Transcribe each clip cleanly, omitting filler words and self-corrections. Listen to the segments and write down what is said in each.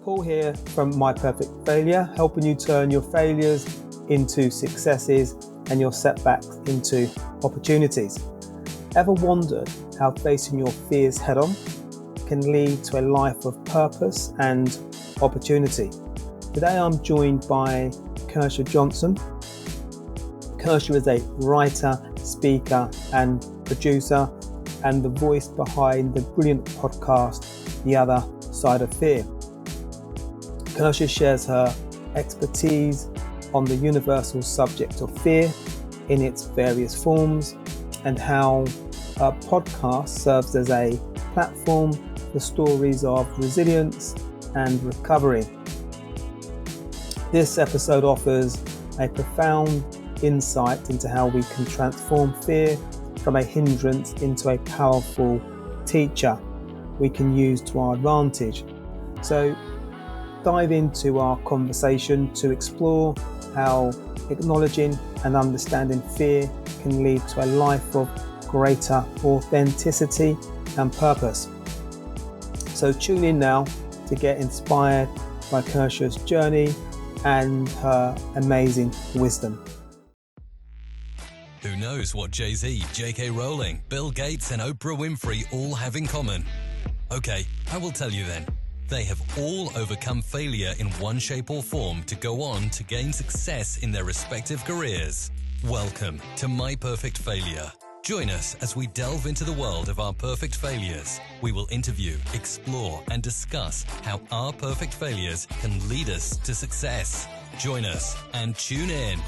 Paul here from My Perfect Failure, helping you turn your failures into successes and your setbacks into opportunities. Ever wondered how facing your fears head on can lead to a life of purpose and opportunity? Today I'm joined by Kertia Johnson. Kertia is a writer, speaker and producer, and the voice behind the brilliant podcast, The Other Side of Fear. Kertia shares her expertise on the universal subject of fear in its various forms and how her podcast serves as a platform for stories of resilience and recovery. This episode offers a profound insight into how we can transform fear from a hindrance into a powerful teacher we can use to our advantage. So dive into our conversation to explore how acknowledging and understanding fear can lead to a life of greater authenticity and purpose. So tune in now to get inspired by Kertia's journey and her amazing wisdom. Who knows what Jay-Z, J.K. Rowling, Bill Gates and Oprah Winfrey all have in common? Okay, I will tell you then. They have all overcome failure in one shape or form to go on to gain success in their respective careers. Welcome to My Perfect Failure. Join us as we delve into the world of our perfect failures. We will interview, explore, and discuss how our perfect failures can lead us to success. Join us and tune in.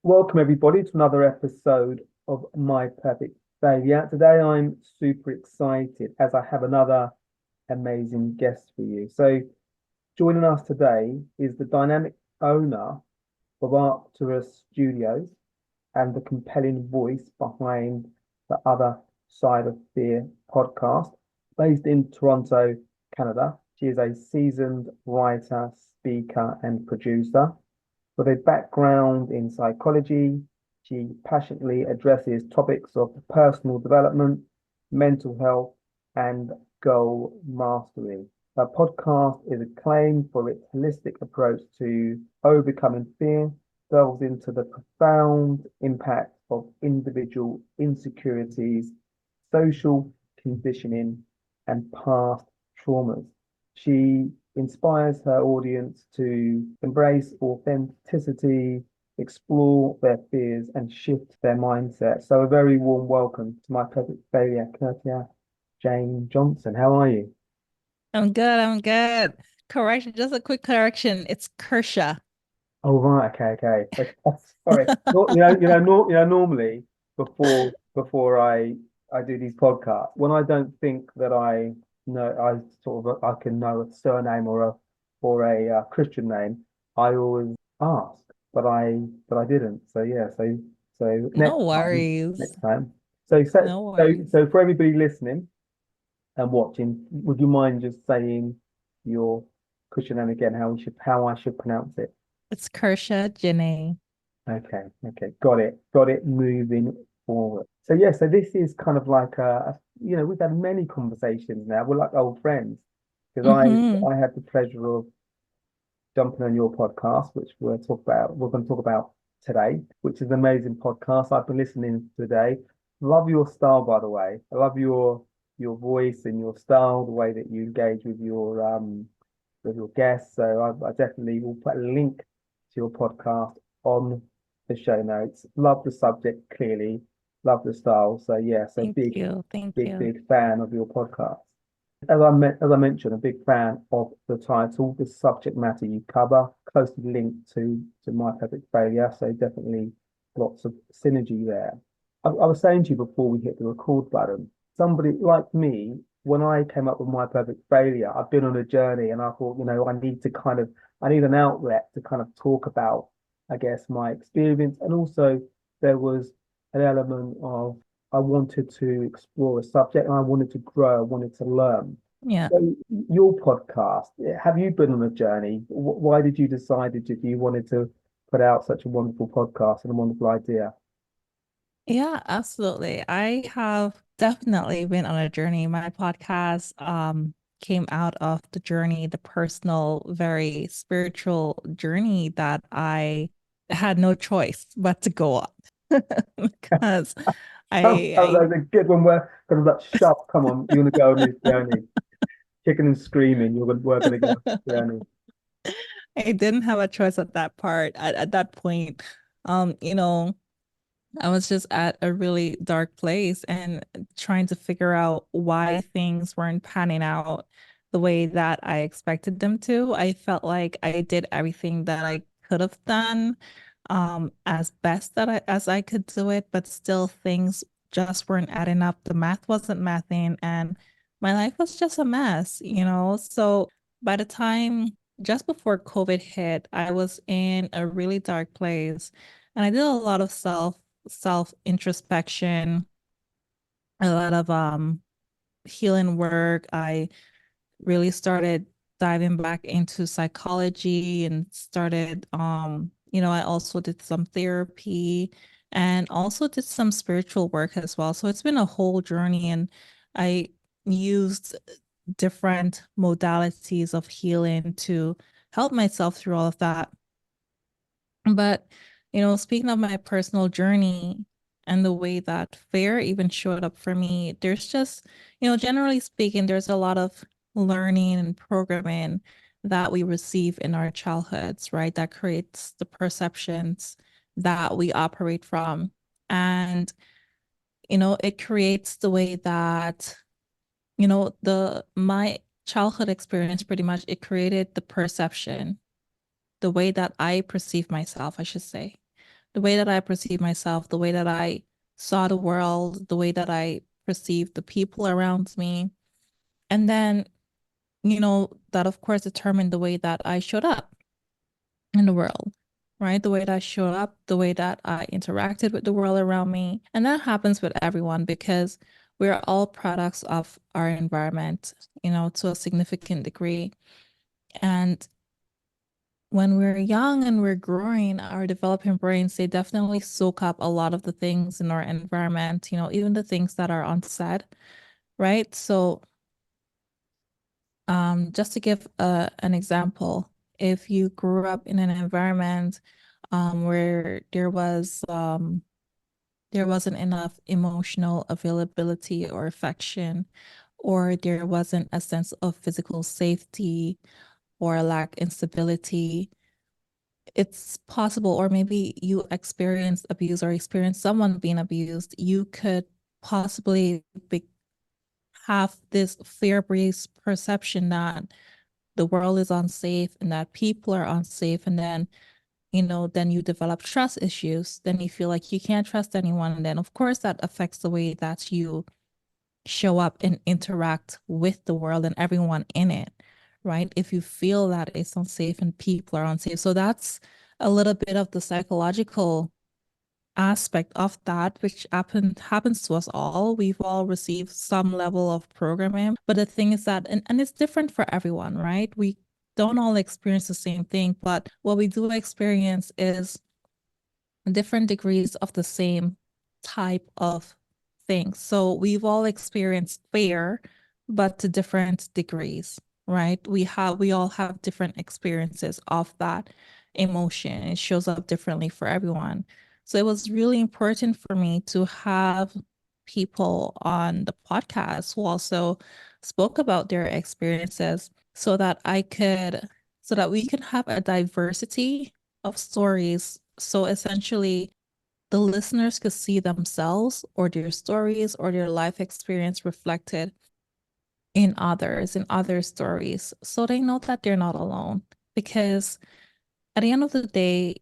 Welcome everybody to another episode of My Perfect Failure. Today I'm super excited as I have another amazing guest for you. So joining us today is the dynamic owner of Arkturus Studios and the compelling voice behind the Other Side of Fear podcast. Based in Toronto, Canada, she is a seasoned writer, speaker and producer. With a background in psychology, she passionately addresses topics of personal development, mental health, and goal mastery. Her podcast is acclaimed for its holistic approach to overcoming fear, delves into the profound impact of individual insecurities, social conditioning, and past traumas. She inspires her audience to embrace authenticity, explore their fears, and shift their mindset. So a very warm welcome to My Perfect Failure, Kertia Jené Johnson. How are you? I'm good. Correction, just a quick correction. It's Kertia. Oh right, okay. Sorry. Normally before I do these podcasts, when I don't think that I can know a surname or a Christian name, I always ask, but I didn't. So yeah, so No worries. next time. No worries. So for everybody listening and watching, would you mind just saying your Christian name again? How I should pronounce it? It's Kertia Jené. Okay, got it. Moving forward. So yeah, so this is kind of like we've had many conversations now. We're like old friends because I had the pleasure of jumping on your podcast, which we're going to talk about today, which is an amazing podcast I've been listening to today. Love your style, by the way. I love your voice and your style, the way that you engage with your guests. So I definitely will put a link to your podcast on the show notes. Love the subject, clearly. Love the style. So yeah, Thank you. big fan of your podcast. As I mentioned, a big fan of the title, the subject matter you cover, closely linked to My Perfect Failure. So definitely lots of synergy there. I was saying to you before we hit the record button, somebody like me, when I came up with My Perfect Failure, I've been on a journey and I thought, I need an outlet to kind of talk about, I guess, my experience. And also there was an element of I wanted to explore a subject and I wanted to grow, I wanted to learn. Yeah. So your podcast, have you been on a journey? Why did you decide that you wanted to put out such a wonderful podcast and a wonderful idea? Yeah, absolutely. I have definitely been on a journey. My podcast came out of the journey, the personal, very spiritual journey that I had no choice but to go on. Because I That's a good one where kind of that sharp, come on, you're gonna go on this journey, kicking and screaming, we're gonna go on this journey. I didn't have a choice at that part at that point. You know, I was just at a really dark place and trying to figure out why things weren't panning out the way that I expected them to. I felt like I did everything that I could have done, as best as I could do it, but still things just weren't adding up. The math wasn't mathing, and my life was just a mess, you know? So by the time just before COVID hit, I was in a really dark place, and I did a lot of self introspection, a lot of healing work. I really started diving back into psychology and started I also did some therapy and also did some spiritual work as well. So it's been a whole journey, and I used different modalities of healing to help myself through all of that. But, speaking of my personal journey and the way that fear even showed up for me, there's just, generally speaking, there's a lot of learning and programming that we receive in our childhoods, right? That creates the perceptions that we operate from. And, it creates the way that, my childhood experience pretty much, it created the perception, the way that I perceive myself, I should say, the way that I perceive myself, the way that I saw the world, the way that I perceived the people around me. And then, that of course determined the way that I showed up in the world, right? The way that I showed up, the way that I interacted with the world around me. And that happens with everyone because we're all products of our environment, to a significant degree. And when we're young and we're growing, our developing brains, they definitely soak up a lot of the things in our environment, even the things that are unsaid, right? So, just to give an example, if you grew up in an environment where there wasn't enough emotional availability or affection, or there wasn't a sense of physical safety or a lack instability, it's possible, or maybe you experienced abuse or experienced someone being abused, you could possibly have this fear-based perception that the world is unsafe and that people are unsafe. And then, then you develop trust issues. Then you feel like you can't trust anyone. And then, of course, that affects the way that you show up and interact with the world and everyone in it, right? If you feel that it's unsafe and people are unsafe. So that's a little bit of the psychological aspect of that, which happens to us all. We've all received some level of programming. But the thing is that, and it's different for everyone, right? We don't all experience the same thing, but what we do experience is different degrees of the same type of thing. So we've all experienced fear, but to different degrees, right? We all have different experiences of that emotion. It shows up differently for everyone. So it was really important for me to have people on the podcast who also spoke about their experiences so that we can have a diversity of stories. So essentially, the listeners could see themselves or their stories or their life experience reflected in other stories. So they know that they're not alone. Because at the end of the day,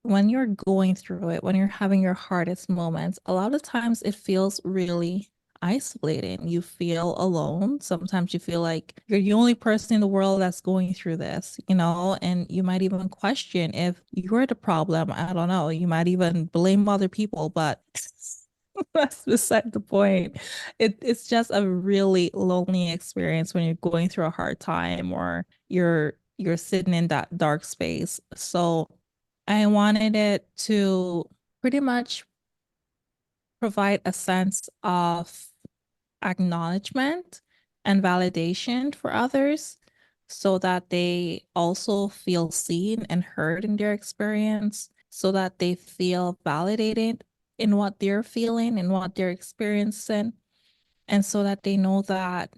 when you're going through it, when you're having your hardest moments, a lot of times it feels really isolating. You feel alone. Sometimes you feel like you're the only person in the world that's going through this, and you might even question if you're the problem. I don't know. You might even blame other people, but that's beside the point. It's just a really lonely experience when you're going through a hard time or you're sitting in that dark space. So I wanted it to pretty much provide a sense of acknowledgement and validation for others so that they also feel seen and heard in their experience, so that they feel validated in what they're feeling and what they're experiencing, and so that they know that,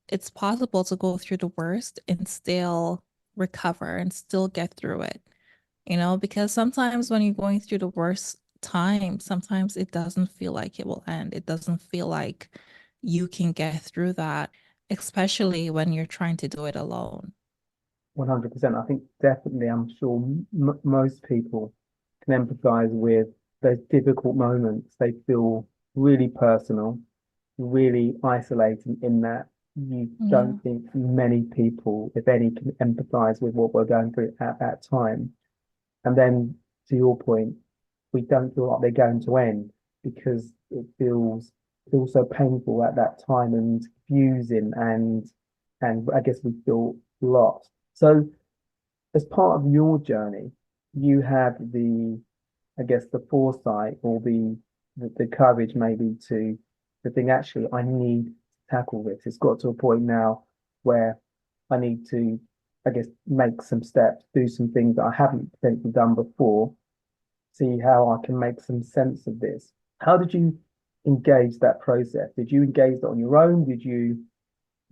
it's possible to go through the worst and still recover and still get through it. Because sometimes when you're going through the worst time, sometimes it doesn't feel like it will end. It doesn't feel like you can get through that, especially when you're trying to do it alone. 100%. I think definitely, I'm sure m most people can empathize with those difficult moments. They feel really personal, really isolating in that you Yeah. don't think many people, if any, can empathize with what we're going through at that time. And then to your point, we don't feel like they're going to end because it feels so painful at that time and confusing and I guess we feel lost. So as part of your journey, you have I guess the foresight or the courage maybe to think actually I need to tackle this. It's got to a point now where I need to, I guess, make some steps, do some things that I haven't potentially done before, see how I can make some sense of this. How did you engage that process? Did you engage that on your own? Did you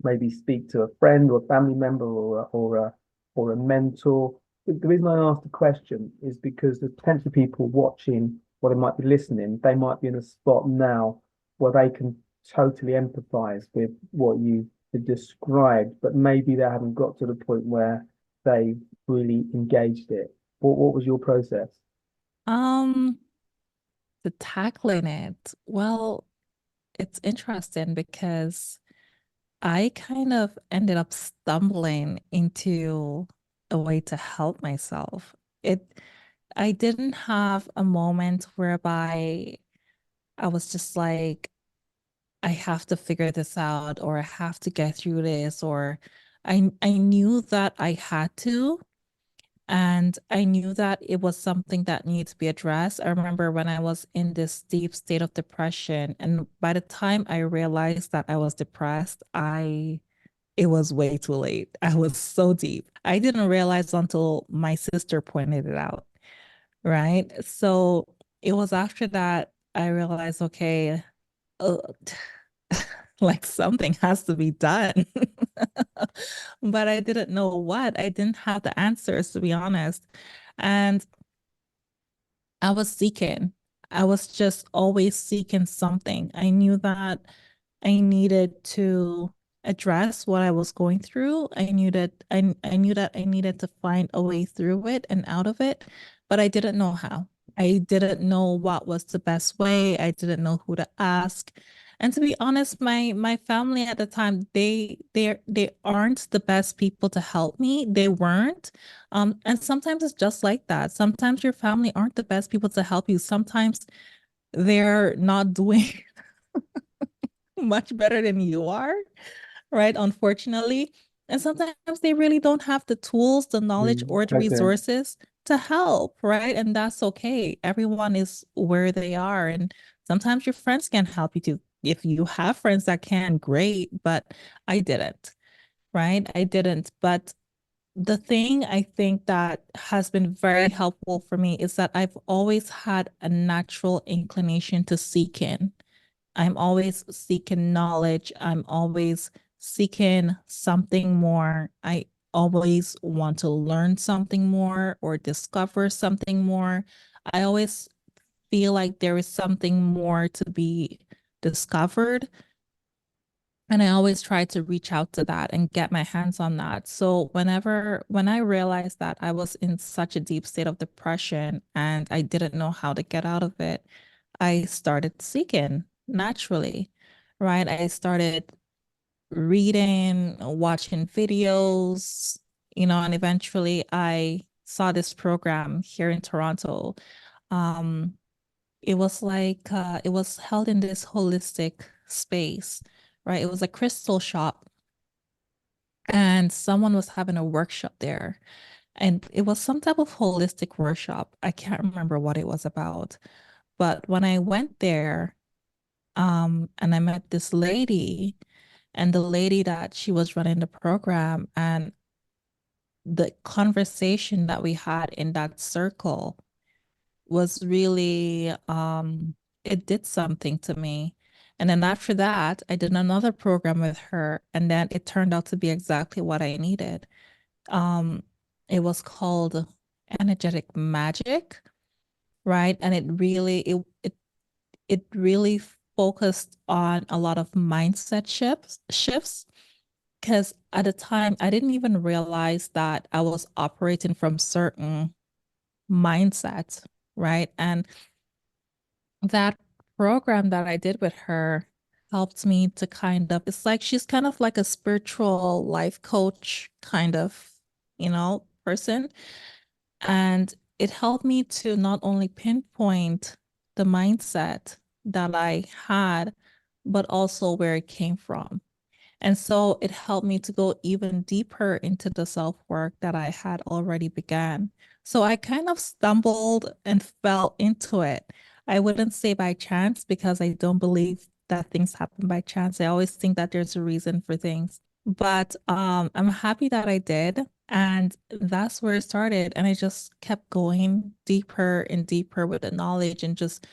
maybe speak to a friend or a family member or a mentor? The reason I asked the question is because there's potentially people watching or they might be listening, they might be in a spot now where they can totally empathize with what you described, but maybe they haven't got to the point where they really engaged it. What was your process? Um, the tackling it, well, it's interesting because I kind of ended up stumbling into a way to help myself. It, I didn't have a moment whereby I was just like, I have to figure this out, or I have to get through this, or I knew that I had to, and I knew that it was something that needed to be addressed. I remember when I was in this deep state of depression, and by the time I realized that I was depressed, it was way too late. I was so deep. I didn't realize until my sister pointed it out, right? So it was after that I realized, okay, uh, like something has to be done. But I didn't know what. I didn't have the answers, to be honest. And I was seeking. I was just always seeking something. I knew that I needed to address what I was going through. I knew that I needed to find a way through it and out of it, but I didn't know how. I didn't know what was the best way. I didn't know who to ask. And to be honest, my family at the time, they aren't the best people to help me. They weren't. And sometimes it's just like that. Sometimes your family aren't the best people to help you. Sometimes they're not doing much better than you are, right? Unfortunately. And sometimes they really don't have the tools, the knowledge, or the Totally. resources to help, right? And that's okay. Everyone is where they are. And sometimes your friends can help you too. If you have friends that can, great, but I didn't, right? I didn't. But the thing I think that has been very helpful for me is that I've always had a natural inclination to seek in. I'm always seeking knowledge. I'm always seeking something more. I always want to learn something more or discover something more. I always feel like there is something more to be discovered. And I always try to reach out to that and get my hands on that. So when I realized that I was in such a deep state of depression and I didn't know how to get out of it, I started seeking naturally, right? I started reading, watching videos, and eventually I saw this program here in Toronto. Um, it was held in this holistic space, right? It was a crystal shop, and someone was having a workshop there. And it was some type of holistic workshop. I can't remember what it was about, But when I went there, and I met this lady, and the lady that she was running the program, and the conversation that we had in that circle was really, it did something to me. And then after that, I did another program with her, and then it turned out to be exactly what I needed. Um, it was called Energetic Magic, right? And it really focused on a lot of mindset shifts, because at the time I didn't even realize that I was operating from certain mindsets, right? And that program that I did with her helped me to kind of, it's like she's kind of like a spiritual life coach kind of, person. And it helped me to not only pinpoint the mindset that I had, but also where it came from. And so it helped me to go even deeper into the self-work that I had already began. So I kind of stumbled and fell into it. I wouldn't say by chance, because I don't believe that things happen by chance. I always think that there's a reason for things. But I'm happy that I did. And that's where it started. And I just kept going deeper and deeper with the knowledge, and just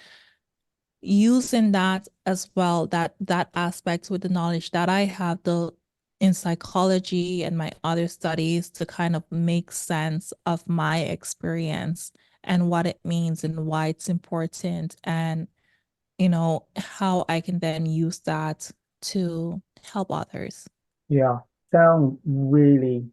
using that as well, that aspect with the knowledge that I have in psychology and my other studies, to kind of make sense of my experience and what it means and why it's important, and how I can then use that to help others. Yeah, sounds really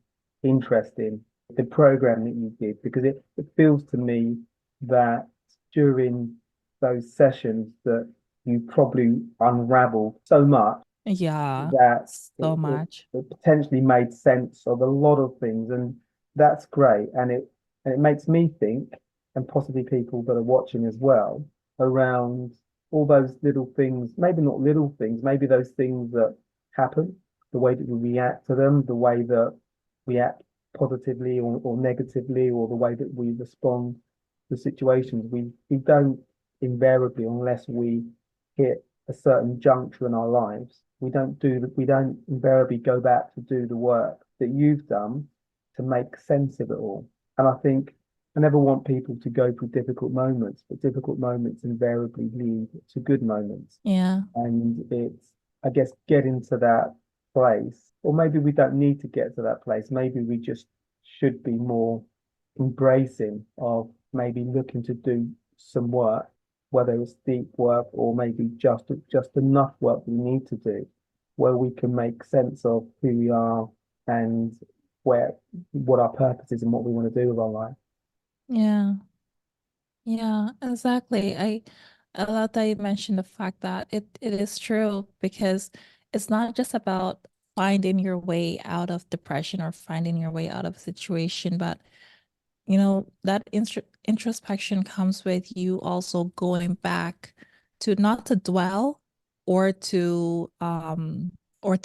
interesting, the program that you did, because it feels to me that during those sessions that you probably unraveled so much Yeah, that so much. it potentially made sense of a lot of things, and that's great. And it makes me think, and possibly people that are watching as well, around all those little things, maybe not little things, maybe those things that happen, the way that we react to them, the way that we act positively or negatively, or the way that we respond to situations. We don't invariably, unless we hit a certain juncture in our lives, we don't invariably go back to do the work that you've done to make sense of it all. And I think I never want people to go through difficult moments, but difficult moments invariably lead to good moments. Yeah. And it's, I guess, getting to that place, or maybe we don't need to get to that place. Maybe we just should be more embracing of maybe looking to do some work, whether it's deep work or maybe just enough work we need to do, where we can make sense of who we are and where what our purpose is and what we want to do with our life. Yeah. Yeah, exactly. I love that you mentioned the fact that it is true, because it's not just about finding your way out of depression or finding your way out of a situation, but that introspection comes with you also going back to, not to dwell or to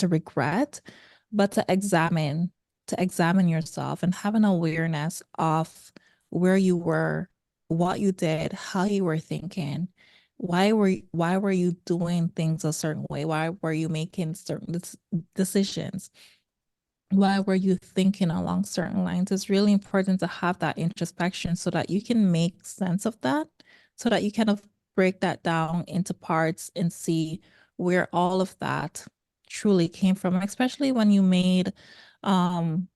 regret, but to examine yourself and have an awareness of where you were, what you did, how you were thinking, why were you doing things a certain way, why were you making certain decisions, why were you thinking along certain lines. It's really important to have that introspection so that you can make sense of that, so that you kind of break that down into parts and see where all of that truly came from, especially when you made um,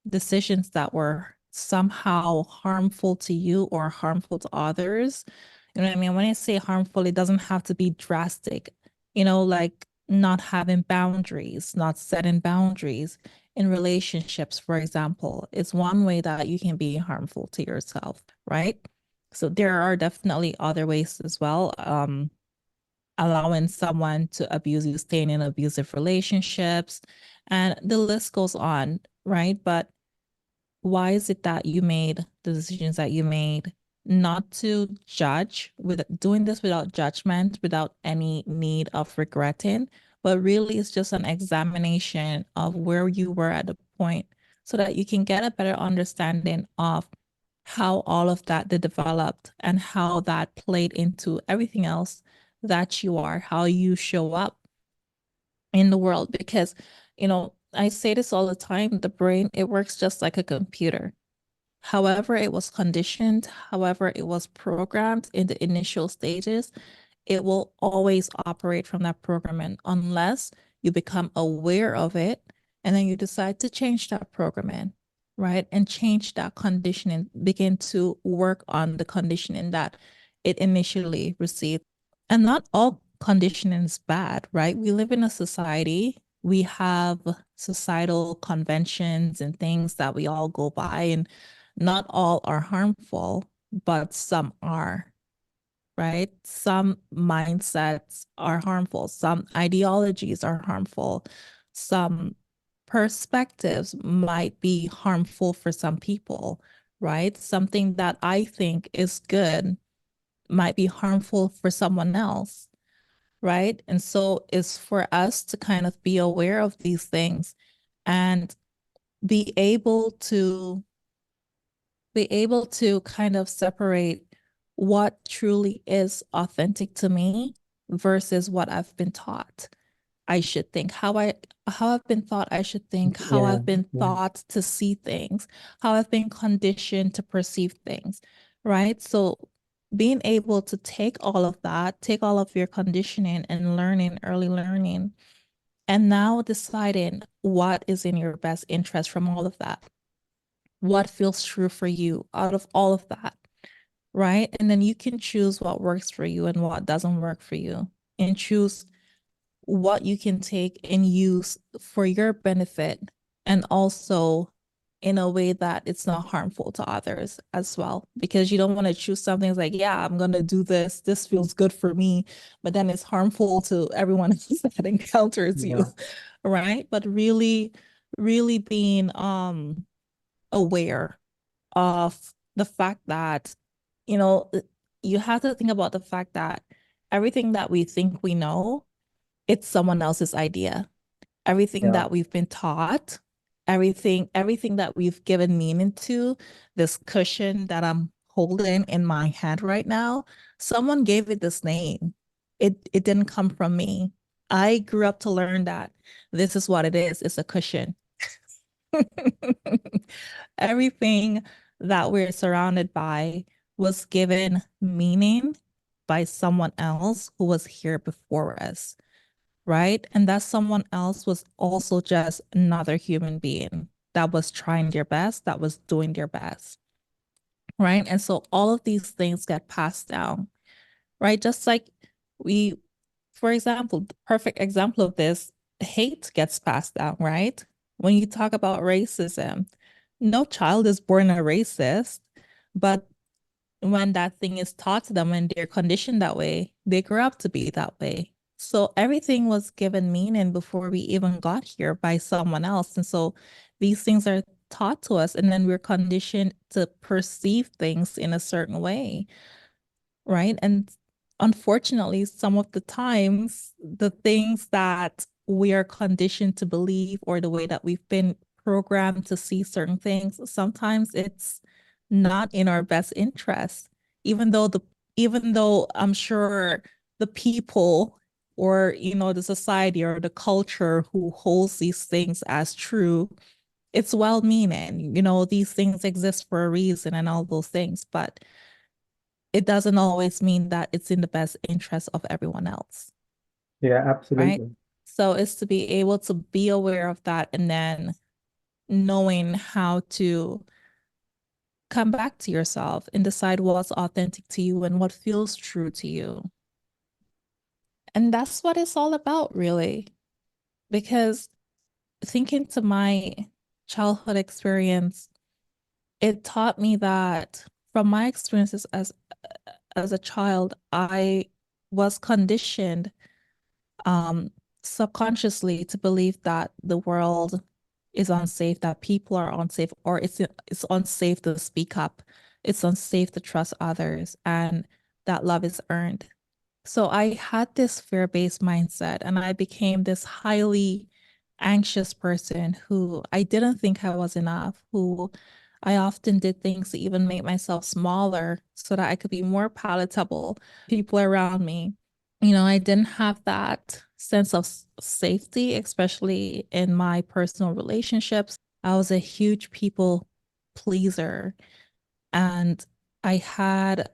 decisions that were somehow harmful to you or harmful to others. You know what I mean? When I say harmful, it doesn't have to be drastic, like not having boundaries, not setting boundaries in relationships, for example, is one way that you can be harmful to yourself, right? So there are definitely other ways as well. Allowing someone to abuse you, staying in abusive relationships, and the list goes on, right? But why is it that you made the decisions that you made? Not to judge, with doing this without judgment, without any need of regretting, but really it's just an examination of where you were at the point, so that you can get a better understanding of how all of that developed and how that played into everything else that you are, how you show up in the world. Because, I say this all the time, the brain, it works just like a computer. However, it was conditioned, however, it was programmed in the initial stages, it will always operate from that programming unless you become aware of it and then you decide to change that programming, right? And change that conditioning, begin to work on the conditioning that it initially received. And not all conditioning is bad, right? We live in a society, we have societal conventions and things that we all go by, and not all are harmful, but some are, right? Some mindsets are harmful, some ideologies are harmful, some perspectives might be harmful for some people, right? Something that I think is good might be harmful for someone else, right? And so it's for us to kind of be aware of these things and be able to kind of separate what truly is authentic to me versus what I've been taught I should think, how I've been taught I should think, how Yeah, I've been yeah, taught to see things, how I've been conditioned to perceive things, right? So being able to take all of that, take all of your conditioning and learning, early learning, and now deciding what is in your best interest from all of that. What feels true for you out of all of that, right? And then you can choose what works for you and what doesn't work for you, and choose what you can take and use for your benefit, and also in a way that it's not harmful to others as well. Because you don't want to choose something like, yeah, I'm going to do this. This feels good for me, but then it's harmful to everyone else that encounters you, yeah, right? But really, really being aware of the fact that, you know, you have to think about the fact that everything that we think we know, it's someone else's idea. Everything yeah, that we've been taught, everything that we've given meaning to, this cushion that I'm holding in my hand right now, someone gave it this name. It didn't come from me. I grew up to learn that this is what it is. It's a cushion. Everything that we're surrounded by was given meaning by someone else who was here before us, right? And that someone else was also just another human being that was trying their best, that was doing their best, right? And so all of these things get passed down, right? Just like we, for example, the perfect example of this, hate gets passed down, right? When you talk about racism, no child is born a racist, but when that thing is taught to them and they're conditioned that way, they grow up to be that way. So everything was given meaning before we even got here by someone else. And so these things are taught to us, and then we're conditioned to perceive things in a certain way, right? And unfortunately, some of the times, the things that we are conditioned to believe, or the way that we've been programmed to see certain things, sometimes it's not in our best interest, even though I'm sure the people, or the society or the culture who holds these things as true, it's well-meaning, these things exist for a reason and all those things, but it doesn't always mean that it's in the best interest of everyone else, yeah, right? absolutely. So it's to be able to be aware of that, and then knowing how to come back to yourself and decide what's authentic to you and what feels true to you. And that's what it's all about, really. Because thinking to my childhood experience, it taught me that from my experiences as a child, I was conditioned subconsciously to believe that the world is unsafe, that people are unsafe, or it's unsafe to speak up, it's unsafe to trust others, and that love is earned. So I had this fear-based mindset, and I became this highly anxious person who I didn't think I was enough, who I often did things to even make myself smaller so that I could be more palatable to people around me. I didn't have that sense of safety, especially in my personal relationships. I was a huge people pleaser, and I had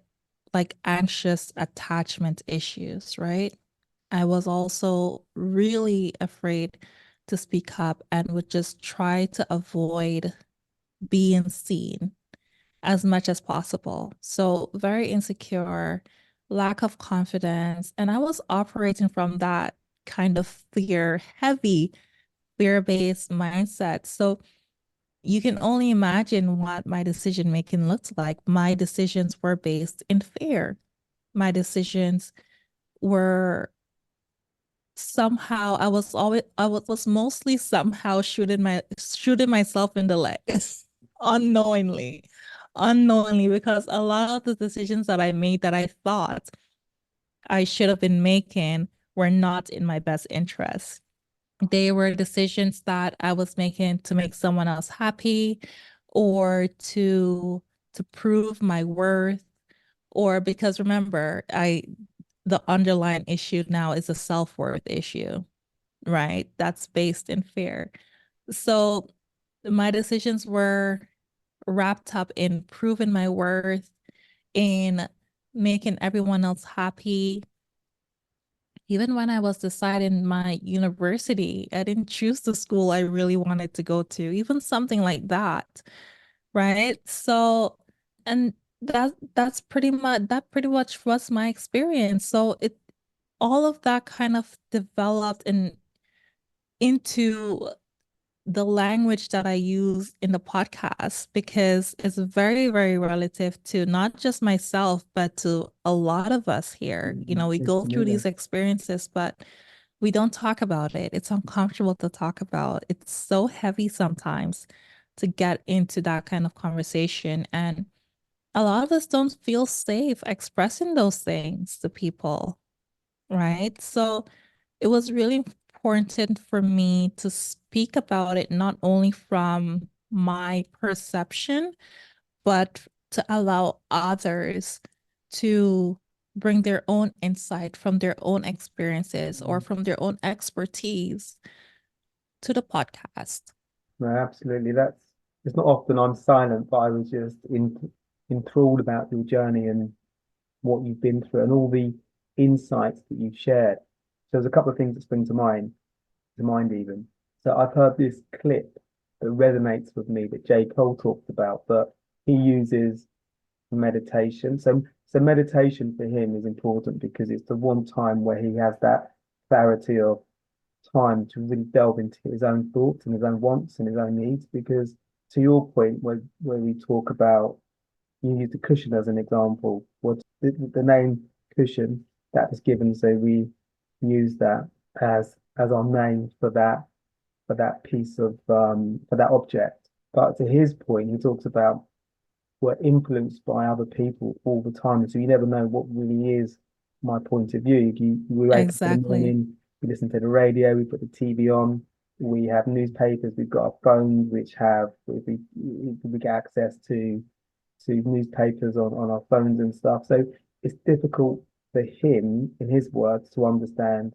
like anxious attachment issues, right? I was also really afraid to speak up and would just try to avoid being seen as much as possible. So, very insecure, lack of confidence. And I was operating from that kind of heavy, fear-based mindset. So, you can only imagine what my decision making looked like. My decisions were based in fear. My decisions were somehow I was mostly somehow shooting myself in the leg unknowingly unknowingly, because a lot of the decisions that I made that I thought I should have been making were not in my best interest. They were decisions that I was making to make someone else happy, or to prove my worth, or because remember, I the underlying issue now is a self-worth issue, right? That's based in fear. So my decisions were wrapped up in proving my worth, in making everyone else happy. Even when I was deciding my university, I didn't choose the school I really wanted to go to, even something like that, right? So, and that pretty much was my experience. So all of that kind of developed into the language that I use in the podcast, because it's very, very relative to not just myself, but to a lot of us here. We go through Absolutely. these experiences, but we don't talk about it. It's uncomfortable to talk about. It's so heavy sometimes to get into that kind of conversation. And a lot of us don't feel safe expressing those things to people, right? So it was really important for me to speak about it, not only from my perception, but to allow others to bring their own insight from their own experiences or from their own expertise to the podcast. No, absolutely. It's not often I'm silent, but I was just enthralled about your journey and what you've been through and all the insights that you've shared. So there's a couple of things that spring to mind even. So I've heard this clip that resonates with me that J. Cole talked about, but he uses meditation. So meditation for him is important because it's the one time where he has that clarity of time to really delve into his own thoughts and his own wants and his own needs. Because to your point, where we talk about, you use the cushion as an example. What the name cushion that was given, so we use that as our name for that piece of for that object. But to his point, he talks about we're influenced by other people all the time, so you never know what really is my point of view. We wake up in the Exactly. morning, we listen to the radio, we put the TV on, we have newspapers, we've got our phones, which have we get access to newspapers on our phones and stuff. So it's difficult for him, in his words, to understand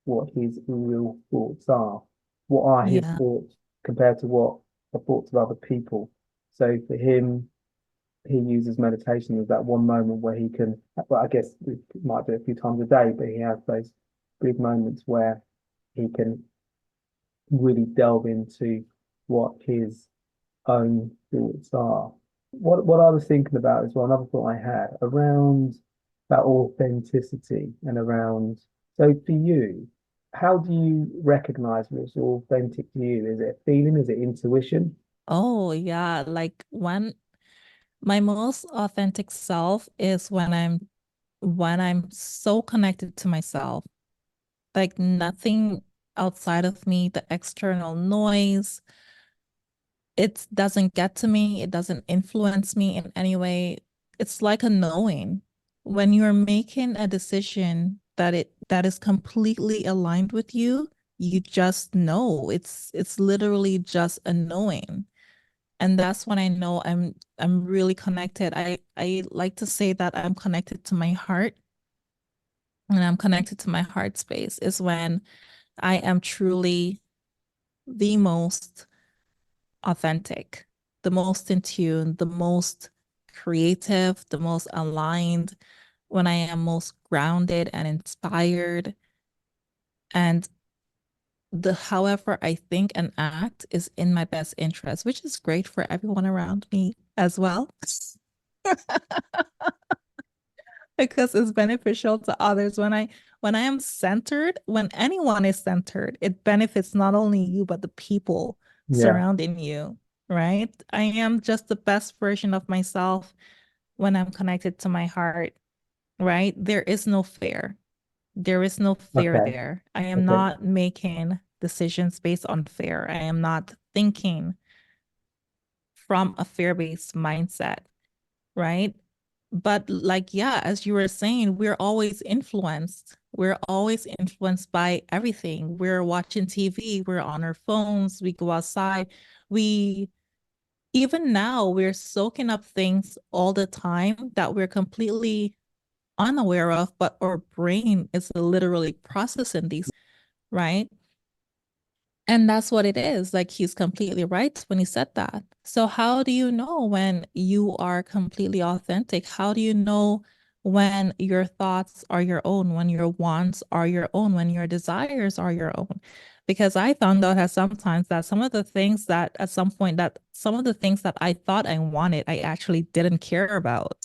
what his real thoughts are. What are his Yeah. thoughts compared to what the thoughts of other people? So for him, he uses meditation as that one moment where he can, well, I guess it might be a few times a day, but he has those big moments where he can really delve into what his own thoughts are. What I was thinking about as well, another thought I had around that authenticity and around, so for you, how do you recognize what's authentic to you? Is it a feeling? Is it intuition? Oh, yeah. Like when my most authentic self is when I'm so connected to myself. Like nothing outside of me, the external noise, it doesn't get to me, it doesn't influence me in any way. It's like a knowing. When you're making a decision that is completely aligned with you, you just know. It's literally just a knowing. And that's when I know I'm really connected. I like to say that I'm connected to my heart, and I'm connected to my heart space is when I am truly the most authentic, the most in tune, the most creative, the most aligned, when I am most grounded and inspired. And the however I think and act is in my best interest, which is great for everyone around me as well. Because it's beneficial to others when I am centered, when anyone is centered, it benefits not only you but the people Yeah. surrounding you, right? I am just the best version of myself when I'm connected to my heart, right? There is no fear. There is no fear Okay. there. I am Okay. not making decisions based on fear. I am not thinking from a fear-based mindset, right? But like, yeah, as you were saying, we're always influenced. We're always influenced by everything. We're watching TV, we're on our phones, we go outside. We, even now, we're soaking up things all the time that we're completely unaware of, but our brain is literally processing these, right? And that's what it is. Like he's completely right when he said that. So how do you know when you are completely authentic? How do you know when your thoughts are your own, when your wants are your own, when your desires are your own? Because I found out that sometimes that some of the things that at some point that some of the things that I thought I wanted, I actually didn't care about.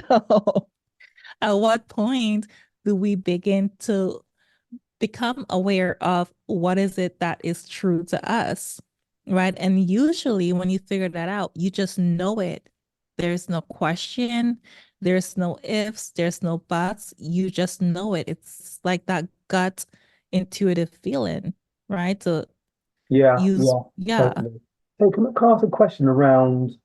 So at what point do we begin to become aware of what is it that is true to us, right? And usually when you figure that out, you just know it. There's no question, there's no ifs, there's no buts. You just know it. It's like that gut intuitive feeling, right? To Yeah. use, Yeah. yeah. Totally. So can I ask a question around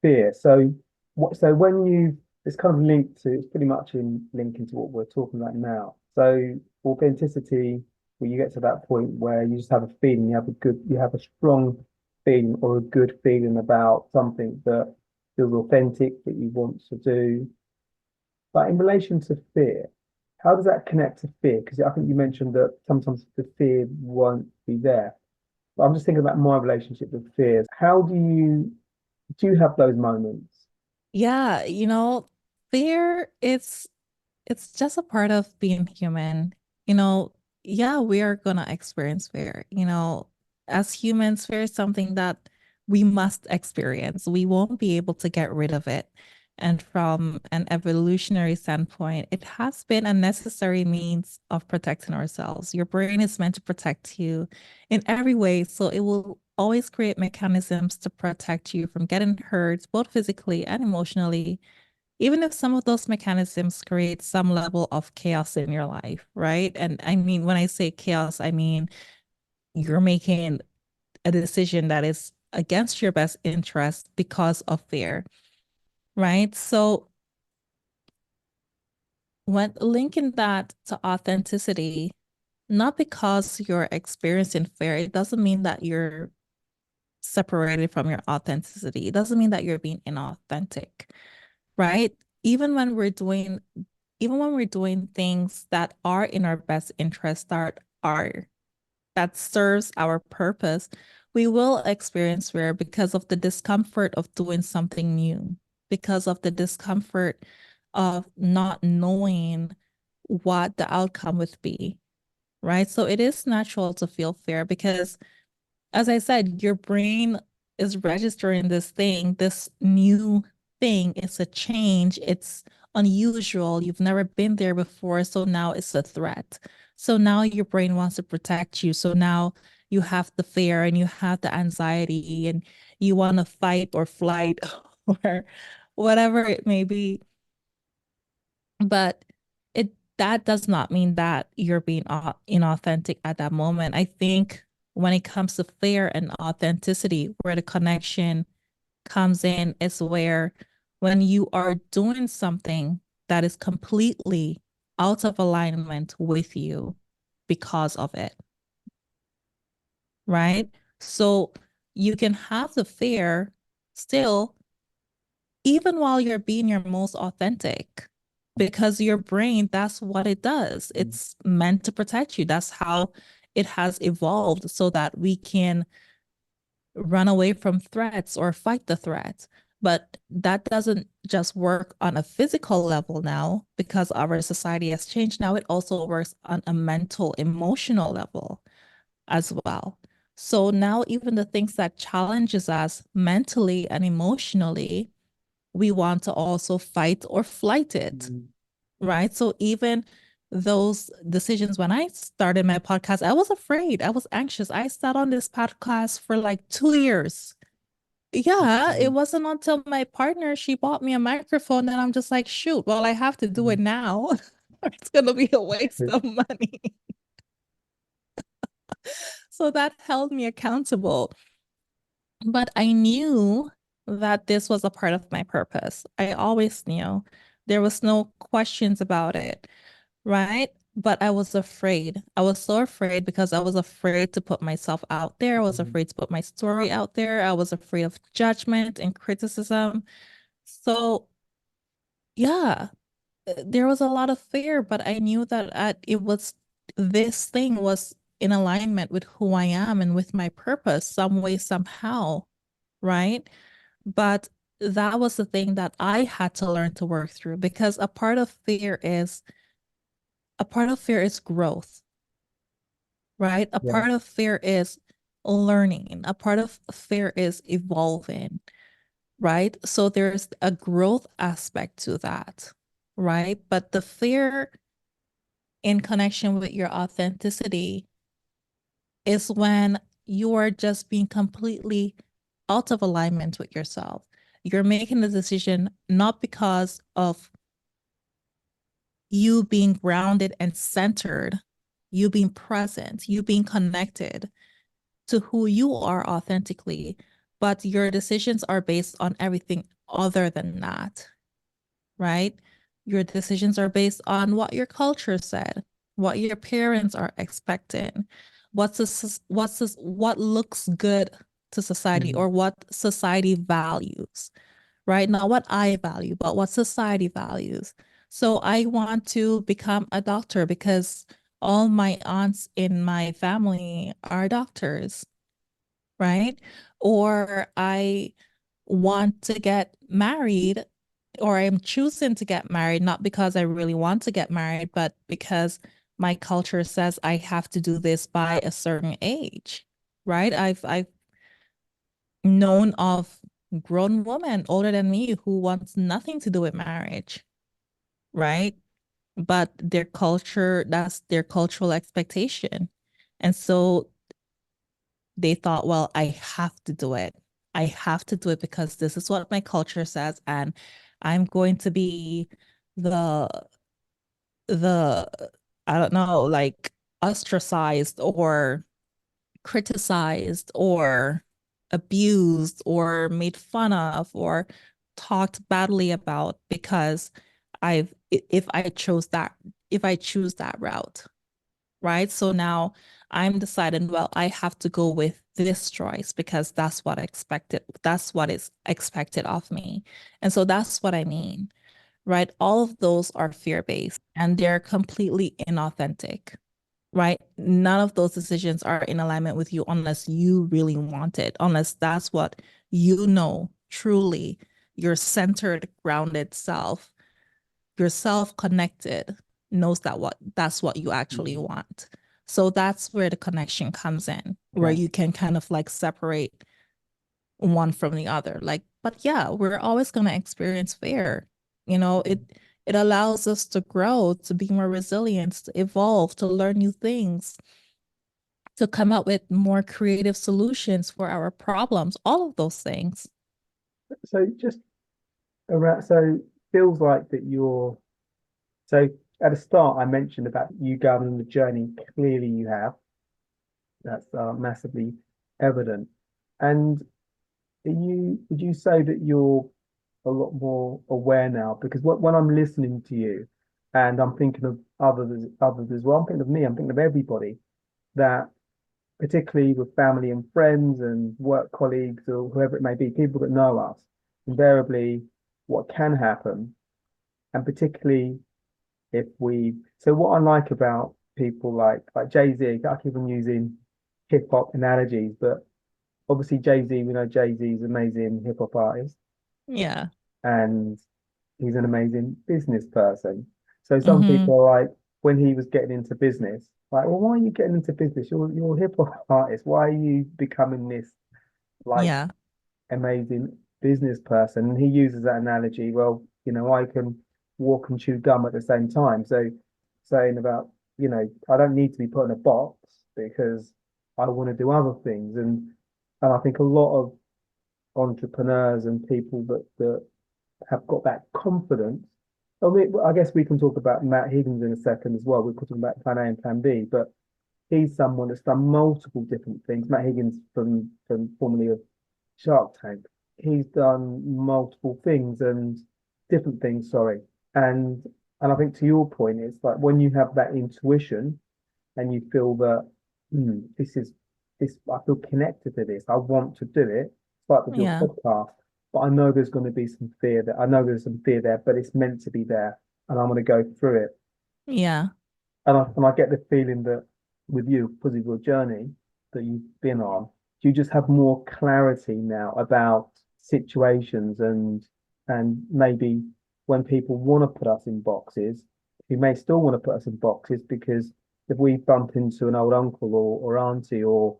fear? So what? So when you, it's kind of linked to, it's pretty much in linking to what we're talking about now. So authenticity, when you get to that point where you just have a feeling, you have a strong feeling or a good feeling about something that feels authentic that you want to do. But in relation to fear, how does that connect to fear? Because I think you mentioned that sometimes the fear won't be there. But I'm just thinking about my relationship with fears. How do you have those moments? Yeah, fear, it's just a part of being human. You know, yeah, we are gonna experience fear. As humans, fear is something that we must experience. We won't be able to get rid of it. And from an evolutionary standpoint, it has been a necessary means of protecting ourselves. Your brain is meant to protect you in every way, so it will always create mechanisms to protect you from getting hurt, both physically and emotionally, even if some of those mechanisms create some level of chaos in your life, right? And I mean, when I say chaos, I mean you're making a decision that is against your best interest because of fear, right? So when linking that to authenticity, not because you're experiencing fear, it doesn't mean that you're separated from your authenticity. It doesn't mean that you're being inauthentic, right? Even when we're doing even when we're doing things that are in our best interest, that serves our purpose, we will experience fear because of the discomfort of doing something new, because of the discomfort of not knowing what the outcome would be, right? So it is natural to feel fear because, as I said, your brain is registering this new thing. It's a change. It's unusual. You've never been there before. So now it's a threat. So now your brain wants to protect you. So now you have the fear and you have the anxiety and you want to fight or flight or whatever it may be. But that does not mean that you're being inauthentic at that moment. I think when it comes to fear and authenticity, where the connection comes in is where when you are doing something that is completely out of alignment with you because of it, right? So You can have the fear still, even while you're being your most authentic, because your brain, that's what it does. It's meant to protect you. That's how it has evolved so that we can run away from threats or fight the threat. But that doesn't just work on a physical level now because our society has changed. Now it also works on a mental, emotional level as well. So now even the things that challenges us mentally and emotionally, we want to also fight or flight it, right? So even those decisions, when I started my podcast, I was afraid, I was anxious. I sat on this podcast for like 2 years. Yeah, it wasn't until my partner, she bought me a microphone that I'm just like, shoot, well, I have to do it now. Or it's gonna be a waste of money. So that held me accountable. But I knew that this was a part of my purpose. I always knew. There was no questions about it, right? But I was afraid. I was so afraid because I was afraid to put myself out there. I was afraid to put my story out there. I was afraid of judgment and criticism. So, yeah, there was a lot of fear, but I knew that this thing was in alignment with who I am and with my purpose, some way, somehow, right? But that was the thing that I had to learn to work through because a part of fear is growth, right? A Yeah. part of fear is learning. A part of fear is evolving, right? So there's a growth aspect to that, right? But the fear in connection with your authenticity is when you are just being completely out of alignment with yourself. You're making the decision not because of you being grounded and centered, you being present, you being connected to who you are authentically, but your decisions are based on everything other than that, right? Your decisions are based on what your culture said, what your parents are expecting, what looks good to society or what society values, right? Not what I value, but what society values. So I want to become a doctor because all my aunts in my family are doctors, right? Or I want to get married, or I'm choosing to get married, not because I really want to get married, but because my culture says I have to do this by a certain age, right? I've known of grown women older than me who wants nothing to do with marriage, right? But their culture, that's their cultural expectation. And so they thought, well, I have to do it. I have to do it because this is what my culture says, and I'm going to be the the I don't know, like ostracized or criticized or abused or made fun of or talked badly about because if I chose that if I choose that route, right? So now I'm deciding, well, I have to go with this choice because that's what is expected of me. And so that's what I mean, right? All of those are fear-based and they're completely inauthentic, right? None of those decisions are in alignment with you unless you really want it, unless that's what you know truly, your centered, grounded self, your self connected knows that's what you actually want. So that's where the connection comes in, where Okay. you can kind of like separate one from the other. Like, but yeah, we're always going to experience fear. It allows us to grow, to be more resilient, to evolve, to learn new things, to come up with more creative solutions for our problems, all of those things. So just around, so feels like that so at the start I mentioned about you going on the journey. Clearly you have. That's massively evident. And would you say that you're a lot more aware now? Because when I'm listening to you and I'm thinking of others as well, I'm thinking of me, I'm thinking of everybody that particularly with family and friends and work colleagues or whoever it may be, people that know us, invariably what can happen, and particularly if we, so what I like about people like Jay-Z, I keep on using hip hop analogies, but obviously Jay-Z, we know Jay-Z is an amazing hip hop artist Yeah. and he's an amazing business person. So some Mm-hmm. people are like, when he was getting into business, like, well, why are you getting into business? You're a hip hop artist. Why are you becoming this like Yeah. amazing business person? And he uses that analogy. Well, I can walk and chew gum at the same time. So saying about, I don't need to be put in a box because I want to do other things. And I think a lot of entrepreneurs and people that have got that confidence. I mean, I guess we can talk about Matt Higgins in a second as well. We're talking about plan A and plan B, but he's someone that's done multiple different things. Matt Higgins from formerly of Shark Tank. He's done multiple things and different things, sorry. And and I think to your point, it's like when you have that intuition and you feel that this is this, I feel connected to this. I want to do it. It's like with your Yeah. podcast, but I know there's going to be some fear that I know there's some fear there, but it's meant to be there, and I'm going to go through it. Yeah. And I get the feeling that with you, because of your journey that you've been on, you just have more clarity now about situations and maybe when people want to put us in boxes, you may still want to put us in boxes because if we bump into an old uncle or auntie or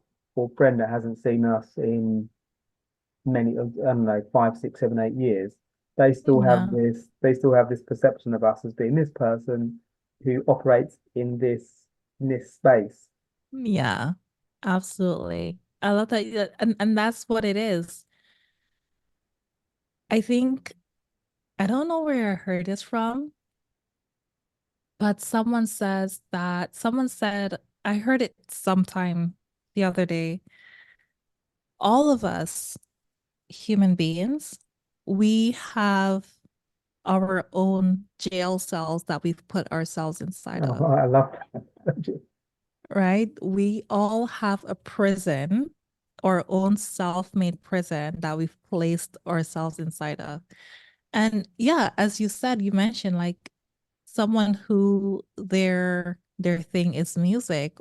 friend that hasn't seen us in many, I don't know, 5, 6, 7, 8 years, Yeah. they still have this perception of us as being this person who operates in this space. Yeah. Absolutely. I love that. And that's what it is. I think I don't know where I heard this from, but someone said, I heard it sometime the other day. All of us human beings, we have our own jail cells that we've put ourselves inside Oh, of, I love that. right? We all have a prison, our own self-made prison that we've placed ourselves inside of. And yeah, as you said, you mentioned like someone who their thing is music,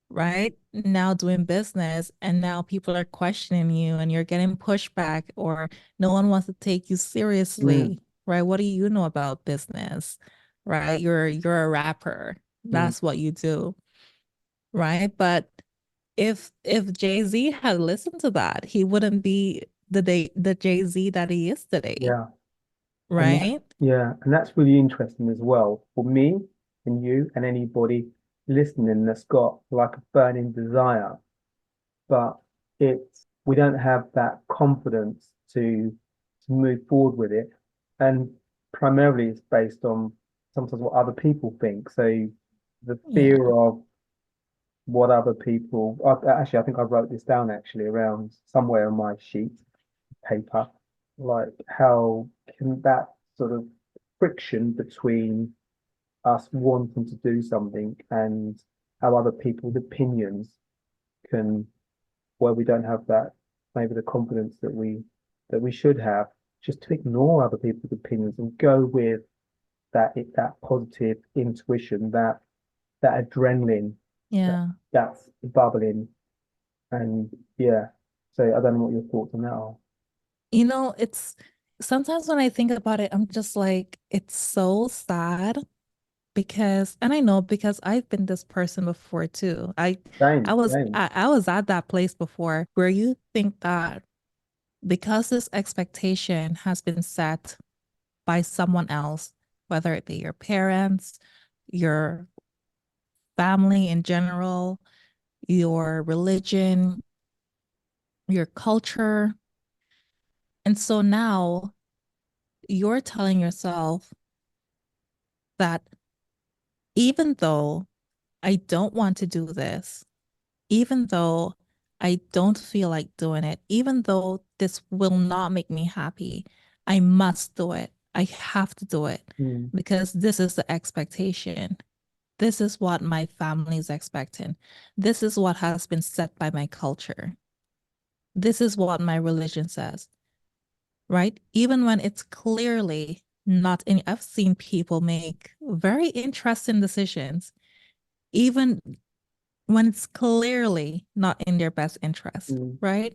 right? Now doing business, and now people are questioning you and you're getting pushback, or no one wants to take you Mm, seriously, right? What do you know about business? Right? You're a rapper. mm, That's what you do, right? But if Jay-Z had listened to that, he wouldn't be the Jay-Z that he is today, yeah. right? And that's really interesting as well for me and you and anybody listening that's got like a burning desire, but we don't have that confidence to move forward with it. And primarily it's based on sometimes what other people think. So the fear Yeah. of what other people actually I think I wrote this down actually around somewhere on my sheet paper, like how can that sort of friction between us wanting to do something and how other people's opinions can, where we don't have that, maybe the confidence that we should have, just to ignore other people's opinions and go with that positive intuition, that adrenaline that, Yeah. that's bubbling. And yeah, so I don't know what your thoughts on that are. It's sometimes when I think about it, I'm just like, it's so sad because, and I know because I've been this person before too. I Same, was same. I was at that place before where you think that because this expectation has been set by someone else, whether it be your parents, your family in general, your religion, your culture. And so now you're telling yourself that even though I don't want to do this, even though I don't feel like doing it, even though this will not make me happy, I must do it. I have to do it Mm, because this is the expectation. This is what my family is expecting. This is what has been set by my culture. This is what my religion says, right? Even when it's clearly not in, I've seen people make very interesting decisions, even when it's clearly not in their best interest, right?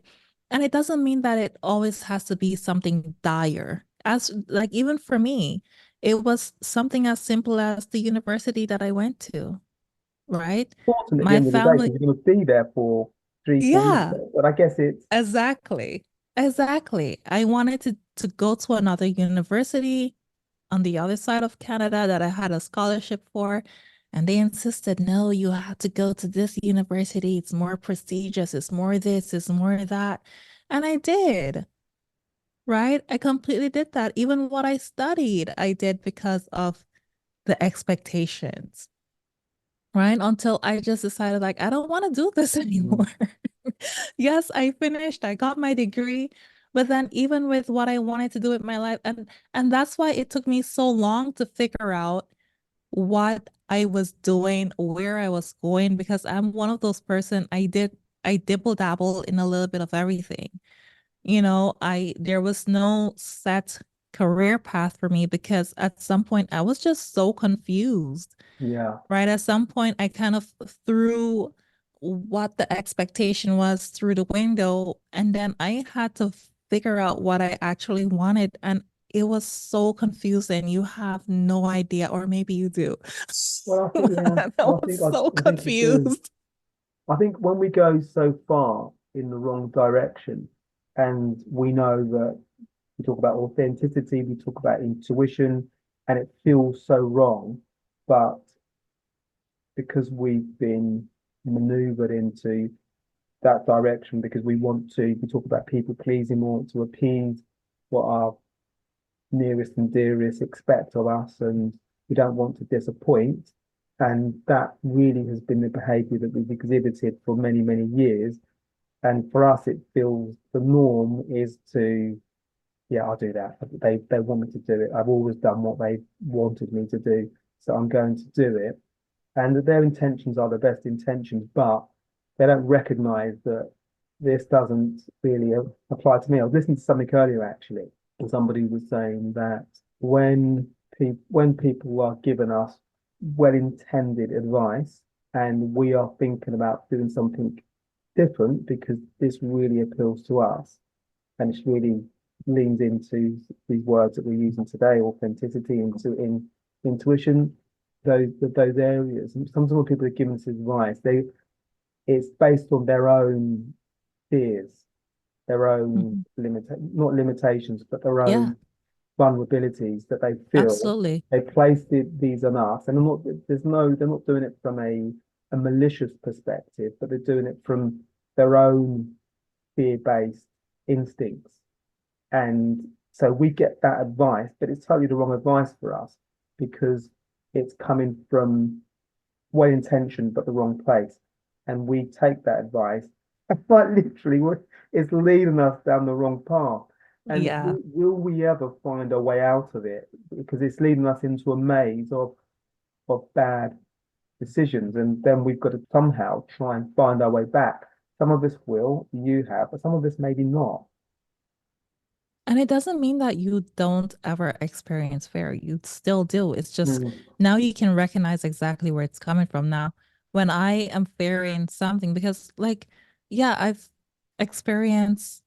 And it doesn't mean that it always has to be something dire. As like even for me, it was something as simple as the university that I went to, right? Important at the My end of the day family, because you're going to be there for 3 4 years. yeah, But I guess it's exactly. Exactly. I wanted to go to another university on the other side of Canada that I had a scholarship for. And they insisted, no, you have to go to this university. It's more prestigious. It's more this, it's more that. And I did, right? I completely did that. Even what I studied, I did because of the expectations, right? Until I just decided, like, I don't want to do this anymore. Yes, I finished, I got my degree, but then even with what I wanted to do with my life, and that's why it took me so long to figure out what I was doing, where I was going, because I'm one of those person I dibble dabble in a little bit of everything. There was no set career path for me because at some point I was just so confused, yeah. right? At some point I kind of threw what the expectation was through the window, and then I had to figure out what I actually wanted. And it was so confusing. You have no idea, or maybe you do. Well, I think yeah. I Well, was so I think you do. confused. I think when we go so far in the wrong direction, and we know that we talk about authenticity, we talk about intuition, and it feels so wrong, but because we've been maneuvered into that direction because we talk about people pleasing, we want to appease what our nearest and dearest expect of us, and we don't want to disappoint. And that really has been the behavior that we've exhibited for many, many years. And for us, it feels the norm is to, yeah, I'll do that. They want me to do it. I've always done what they wanted me to do, so I'm going to do it. And their intentions are the best intentions, but they don't recognize that this doesn't really apply to me. I was listening to something earlier actually, and somebody was saying that when people are giving us well-intended advice and we are thinking about doing something different because this really appeals to us and it's really leans into these words that we're using today, authenticity, into intuition, those areas. And sometimes when people are giving us advice, it's based on their own fears, their own Mhm. not limitations, but their Yeah, own vulnerabilities that they feel absolutely. they placed these on us. And I'm not they're not doing it from a malicious perspective, but they're doing it from their own fear-based instincts. And so we get that advice, but it's totally the wrong advice for us because it's coming from well intentioned but the wrong place. And we take that advice, quite literally, it's leading us down the wrong path. And Yeah. will we ever find a way out of it? Because it's leading us into a maze of bad decisions. And then we've got to somehow try and find our way back. Some of us will, you have, but some of us maybe not. And it doesn't mean that you don't ever experience fear. You still do. It's just Mm, now you can recognize exactly where it's coming from. Now, when I am fearing something, because like, yeah, I've experienced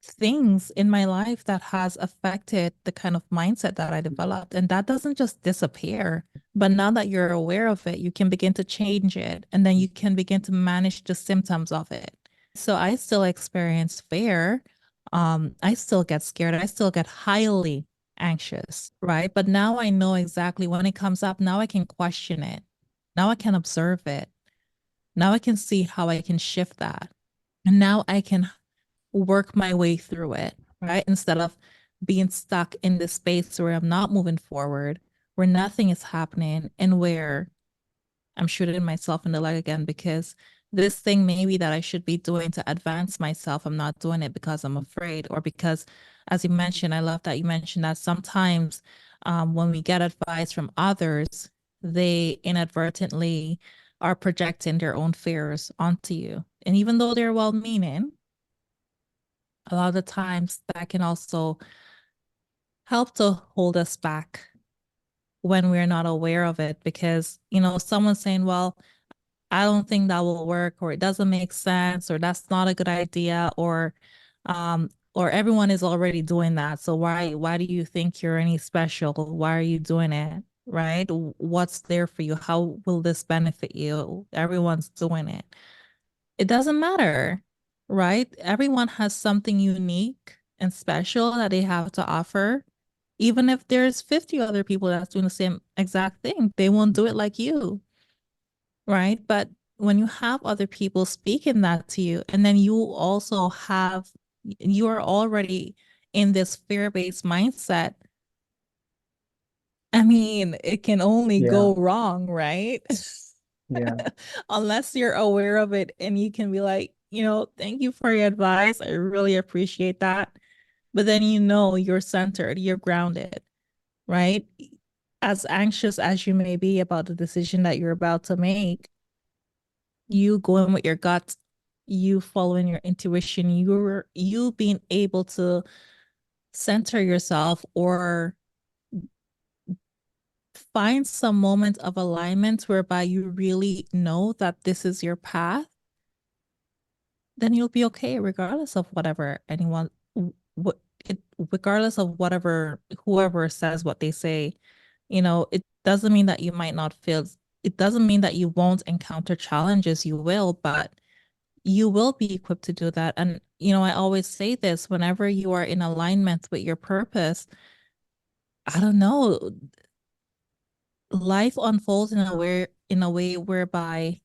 things in my life that has affected the kind of mindset that I developed. And that doesn't just disappear. But now that you're aware of it, you can begin to change it and then you can begin to manage the symptoms of it. So I still experience fear. I still get scared. I still get highly anxious, right? But now I know exactly when it comes up. Now I can question it. Now I can observe it. Now I can see how I can shift that. And now I can work my way through it, right? Instead of being stuck in this space where I'm not moving forward, where nothing is happening, and where I'm shooting myself in the leg again because this thing maybe that I should be doing to advance myself, I'm not doing it because I'm afraid or because, as you mentioned, I love that you mentioned that sometimes when we get advice from others, they inadvertently are projecting their own fears onto you. And even though they're well-meaning, a lot of the times that can also help to hold us back when we're not aware of it, because, someone's saying, well, I don't think that will work, or it doesn't make sense, or that's not a good idea, or everyone is already doing that. So why do you think you're any special? Why are you doing it? Right? What's there for you? How will this benefit you? Everyone's doing it. It doesn't matter, right? Everyone has something unique and special that they have to offer. Even if there's 50 other people that's doing the same exact thing, they won't do it like you, right? But when you have other people speaking that to you, and then you are already in this fear-based mindset, I mean, it can only Yeah, go wrong, right? yeah, Unless you're aware of it and you can be like, thank you for your advice. I really appreciate that. But then you're centered, you're grounded, right? As anxious as you may be about the decision that you're about to make, you going with your gut, you following your intuition, you being able to center yourself or find some moment of alignment whereby you really know that this is your path, then you'll be okay regardless of whatever anyone what it regardless of whatever whoever says what they say. It doesn't mean that you might not feel, it doesn't mean that you won't encounter challenges, you will, but you will be equipped to do that. And I always say this, whenever you are in alignment with your purpose, I don't know, life unfolds in a way whereby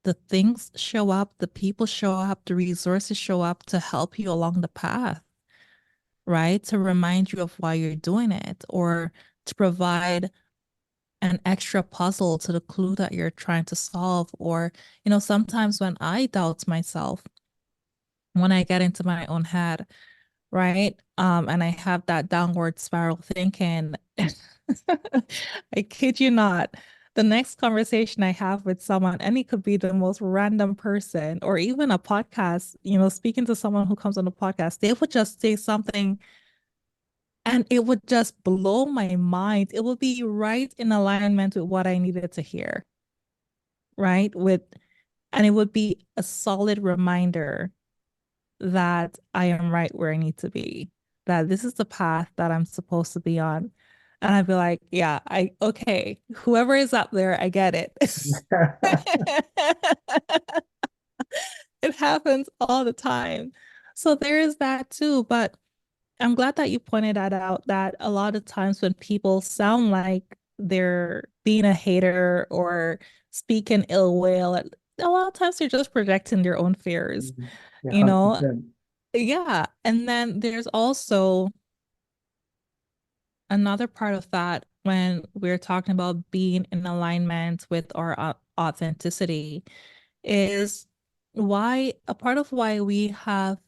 the things show up, the people show up, the resources show up to help you along the path, right? To remind you of why you're doing it, or to provide an extra puzzle to the clue that you're trying to solve. Or, sometimes when I doubt myself, when I get into my own head, right? And I have that downward spiral thinking. I kid you not. The next conversation I have with someone, and it could be the most random person, or even a podcast, speaking to someone who comes on the podcast, they would just say something and it would just blow my mind. It would be right in alignment with what I needed to hear, right? And it would be a solid reminder that I am right where I need to be, that this is the path that I'm supposed to be on. And I'd be like, yeah, okay, whoever is up there, I get it. It happens all the time. So there is that too. But I'm glad that you pointed that out, that a lot of times when people sound like they're being a hater or speaking ill will, a lot of times they're just projecting their own fears, yeah, you know? 100%. Yeah. And then there's also another part of that when we're talking about being in alignment with our authenticity is why a part of why we have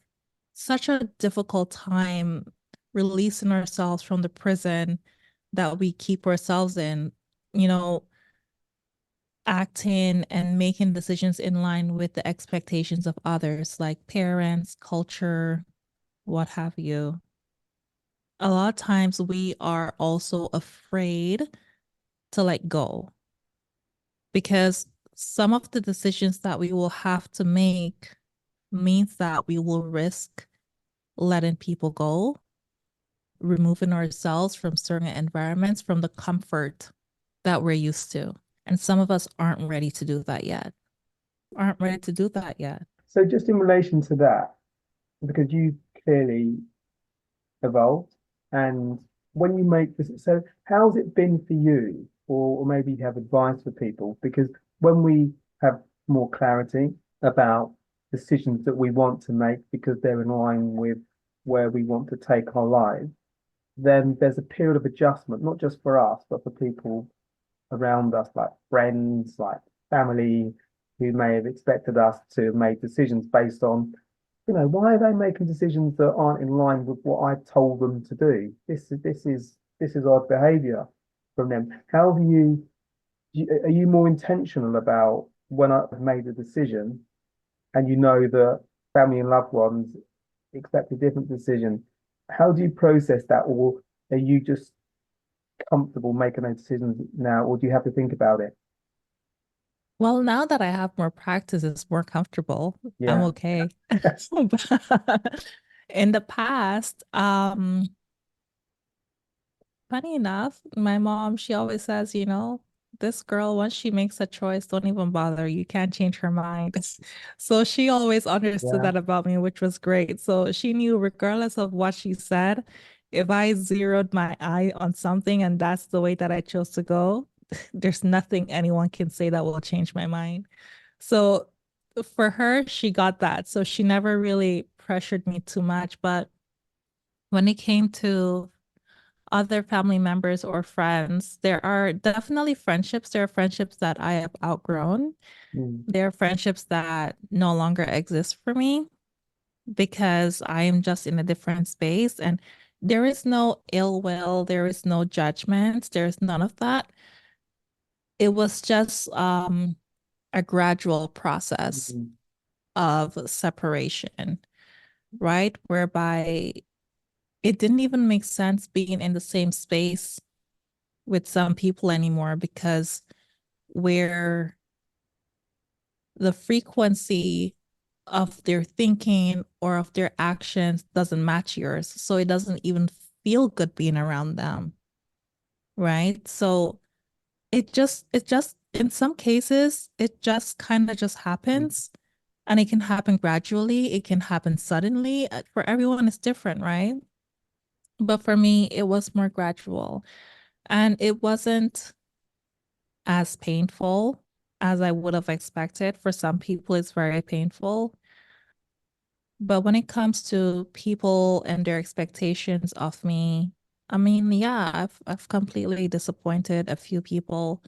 such a difficult time releasing ourselves from the prison that we keep ourselves in, you know, acting and making decisions in line with the expectations of others, like parents, culture, what have you. A lot of times we are also afraid to let go because some of the decisions that we will have to make means that we will risk letting people go, removing ourselves from certain environments, from the comfort that we're used to. And some of us aren't ready to do that yet. Aren't ready to do that yet. So just in relation to that, because you clearly evolved, and when you make this, so how's it been for you? Or maybe you have advice for people, because when we have more clarity about decisions that we want to make because they're in line with where we want to take our lives, then there's a period of adjustment, not just for us, but for people around us, like friends, like family, who may have expected us to make decisions based on, why are they making decisions that aren't in line with what I told them to do? This is odd behavior from them. How have you are you more intentional about when I've made a decision and you know that family and loved ones expect a different decision? How do you process that, or are you just comfortable making those decisions now, or do you have to think about it? Well, now that I have more practice, it's more comfortable. I'm Yeah. okay. Yes. But in the past, funny enough, my mom, she always says, this girl, once she makes a choice, don't even bother. You can't change her mind. So she always understood Yeah. that about me, which was great. So she knew, regardless of what she said, if I zeroed my eye on something and that's the way that I chose to go, there's nothing anyone can say that will change my mind. So for her, she got that. So she never really pressured me too much. But when it came to other family members or friends, there are definitely friendships. There are friendships that I have outgrown. Mm, There are friendships that no longer exist for me because I am just in a different space, and there is no ill will, there is no judgment, there's none of that. It was just a gradual process mm, of separation, right? Whereby it didn't even make sense being in the same space with some people anymore because where the frequency of their thinking or of their actions doesn't match yours. So it doesn't even feel good being around them, right? So in some cases, it just kind of just mm. happens. And it can happen gradually, it can happen suddenly. For everyone, it's different, right? But for me, it was more gradual. And it wasn't as painful as I would have expected. For some people, it's very painful. But when it comes to people and their expectations of me, I mean, yeah, I've completely disappointed a few people,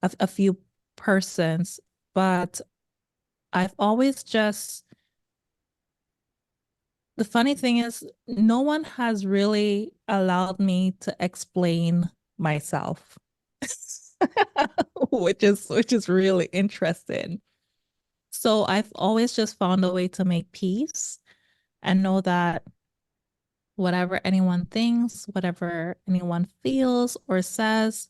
a few persons, but I've always just the funny thing is no one has really allowed me to explain myself. which is really interesting. So I've always just found a way to make peace and know that whatever anyone thinks, whatever anyone feels or says,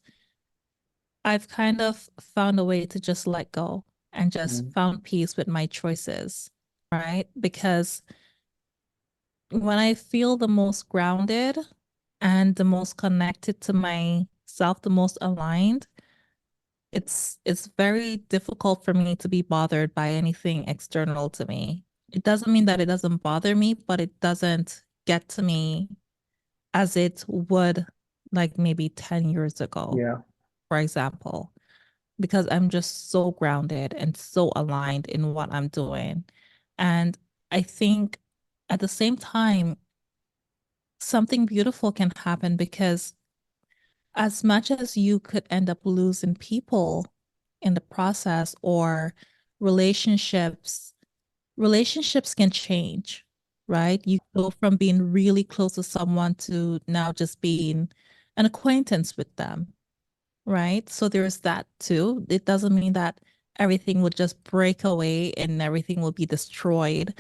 I've kind of found a way to just let go and just Mm. found peace with my choices, right? Because when I feel the most grounded and the most connected to myself, the most aligned, it's very difficult for me to be bothered by anything external to me. It doesn't mean that it doesn't bother me, but it doesn't get to me as it would like maybe 10 years ago, Yeah. for example, because I'm just so grounded and so aligned in what I'm doing. And I think at the same time, something beautiful can happen because as much as you could end up losing people in the process or relationships, relationships can change, right? You go from being really close to someone to now just being an acquaintance with them, right? So there's that too. It doesn't mean that everything will just break away and everything will be destroyed,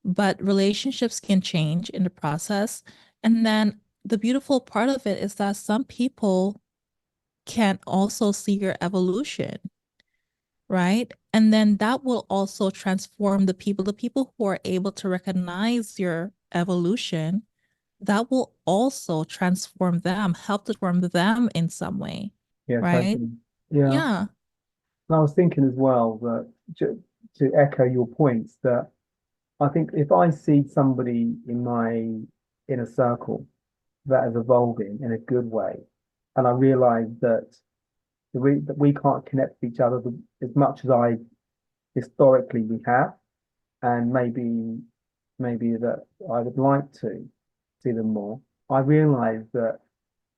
but relationships can change in the process. And then the beautiful part of it is that some people can also see your evolution, right? And then that will also transform the people who are able to recognize your evolution, that will also transform them, help to transform them in some way, Yeah, right? totally. Yeah. Yeah. And I was thinking as well that to echo your points, that I think if I see somebody in my inner circle that is evolving in a good way, and I realize that we can't connect with each other as much as I historically we have, and maybe that I would like to see them more. I realize that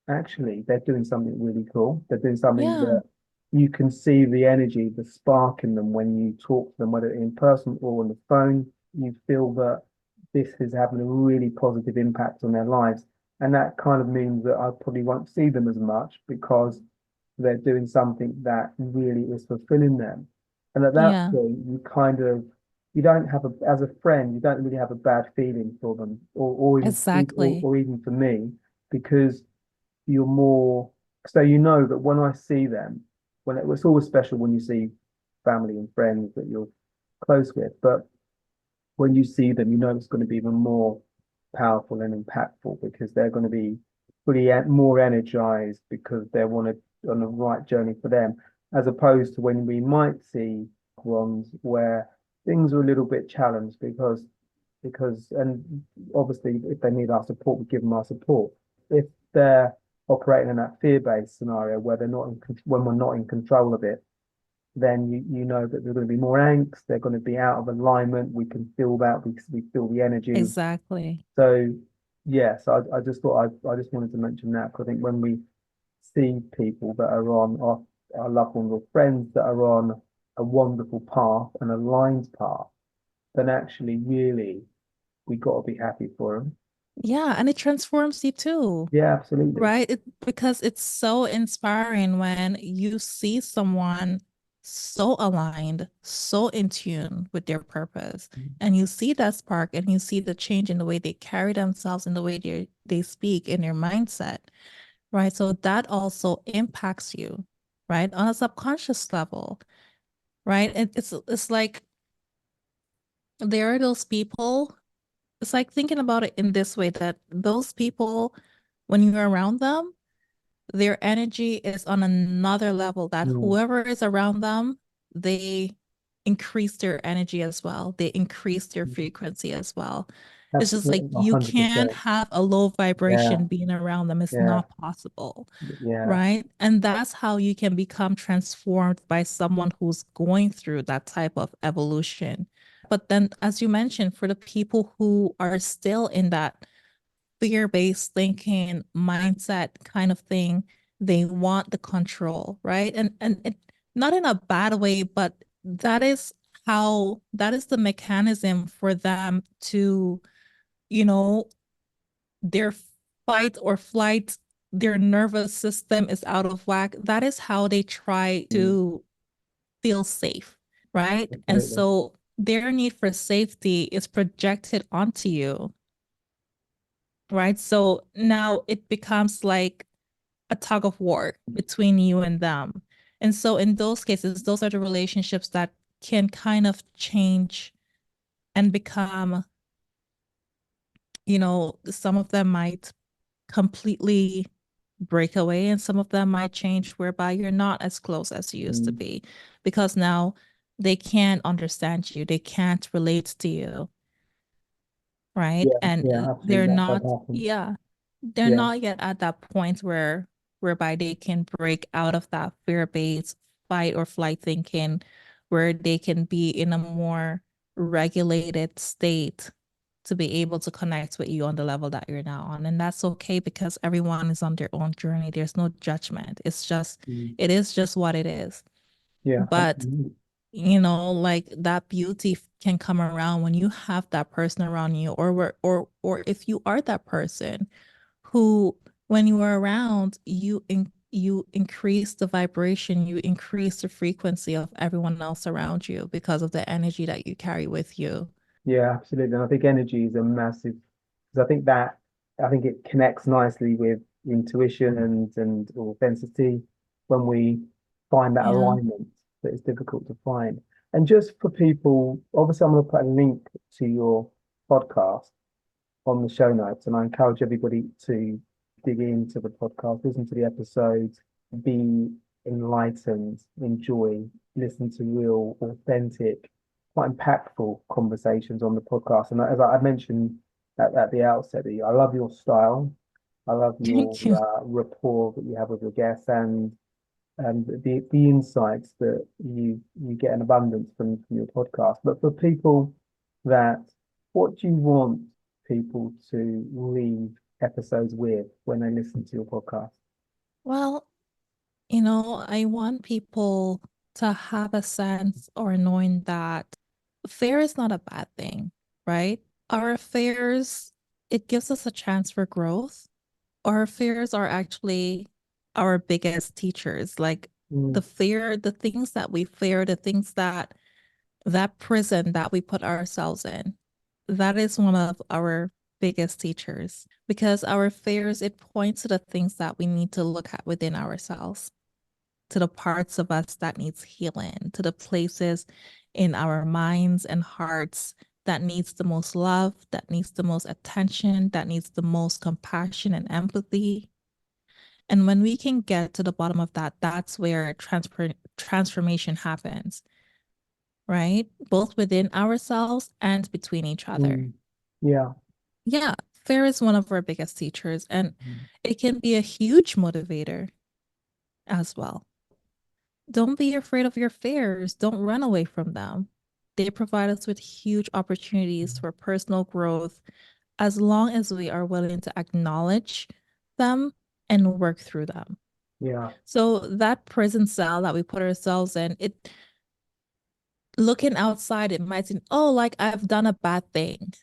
actually they're doing something really cool. They're doing something Yeah. that you can see the energy, the spark in them when you talk to them, whether in person or on the phone. You feel that this is having a really positive impact on their lives. And that kind of means that I probably won't see them as much because they're doing something that really is fulfilling them. And at that Yeah, point, you don't have as a friend, you don't really have a bad feeling for them, exactly. or even for me, because you're more, so you know that when I see them, it's always special when you see family and friends that you're close with, but when you see them, you know it's going to be even more powerful and impactful because they're going to be more energized because they're on the right journey for them, as opposed to when we might see ones where things are a little bit challenged and obviously if they need our support, we give them our support. If they're operating in that fear-based scenario where they're not when we're not in control of it, then you know that there's going to be more angst, they're going to be out of alignment. We can feel that, we feel the energy. Exactly. So yes, I just thought I just wanted to mention that because I think when we see people that are on our loved ones or friends that are on a wonderful path, an aligned path, then actually really we got to be happy for them. Yeah, and it transforms you too, Yeah, absolutely. right? Because it's so inspiring when you see someone so aligned, so in tune with their purpose, and you see that spark and you see the change in the way they carry themselves, in the way they speak, in their mindset, right? So that also impacts you, right? On a subconscious level, right? It's like there are those people. It's like thinking about it in this way, that those people, when you're around them, their energy is on another level, that Mm, whoever is around them, they increase their energy as well. They increase their frequency as well. It's just like absolutely, you can't 100%. have a low Yeah, vibration being around them. It's yeah, not possible, yeah. right? And that's how you can become transformed by someone who's going through that type of evolution. But then, as you mentioned, for the people who are still in that fear-based thinking mindset kind of thing, they want the control, right? And it, not in a bad way, but that is the mechanism for them to, you know, their fight or flight, their nervous system is out of whack. That is how they try Mm, to feel safe, right? And absolutely. so their need for safety is projected onto you, right? So now it becomes like a tug of war between you and them. And so in those cases, those are the relationships that can kind of change and become, some of them might completely break away and some of them might change whereby you're not as close as you used to Mm, be because now they can't understand you, they can't relate to you, right? yeah, And yeah, absolutely. they're That does not, happen. yeah, they're Yeah. not yet at that point whereby they can break out of that fear-based fight or flight thinking, where they can be in a more regulated state to be able to connect with you on the level that you're now on. And that's okay because everyone is on their own journey. There's no judgment. Mm, It is just what it is. yeah, But, absolutely. like that beauty can come around when you have that person around you, or if you are that person who, when you are around, you increase the vibration, you increase the frequency of everyone else around you because of the energy that you carry with you. Yeah, absolutely. And I think energy is a massive, because I think it connects nicely with intuition and authenticity when we find that Yeah. alignment that is difficult to find. And just for people, obviously, I'm going to put a link to your podcast on the show notes, and I encourage everybody to dig into the podcast, listen to the episodes, be enlightened, enjoy, listen to real, authentic, quite impactful conversations on the podcast. And as I mentioned at the outset, I love your style. I love your Thank you. rapport that you have with your guests and the insights that you get in abundance from your podcast. But for people that, what do you want people to leave episodes with when they listen to your podcast? Well, I want people to have a sense or knowing that fear is not a bad thing, right? Our fears, it gives us a chance for growth. Our fears are actually our biggest teachers. Like the Mm, fear, the things that we fear, the things that prison that we put ourselves in, that is one of our biggest teachers because our fears, it points to the things that we need to look at within ourselves, to the parts of us that needs healing, to the places in our minds and hearts that needs the most love, that needs the most attention, that needs the most compassion and empathy. And when we can get to the bottom of that, that's where transformation happens, right? Both within ourselves and between each other. mm, yeah. Yeah, fear is one of our biggest teachers, and Mm, it can be a huge motivator as well. Don't be afraid of your fears. Don't run away from them. They provide us with huge opportunities for personal growth as long as we are willing to acknowledge them and work through them. yeah. So that prison cell that we put ourselves in, it looking outside, it might seem, oh, like I've done a bad thing,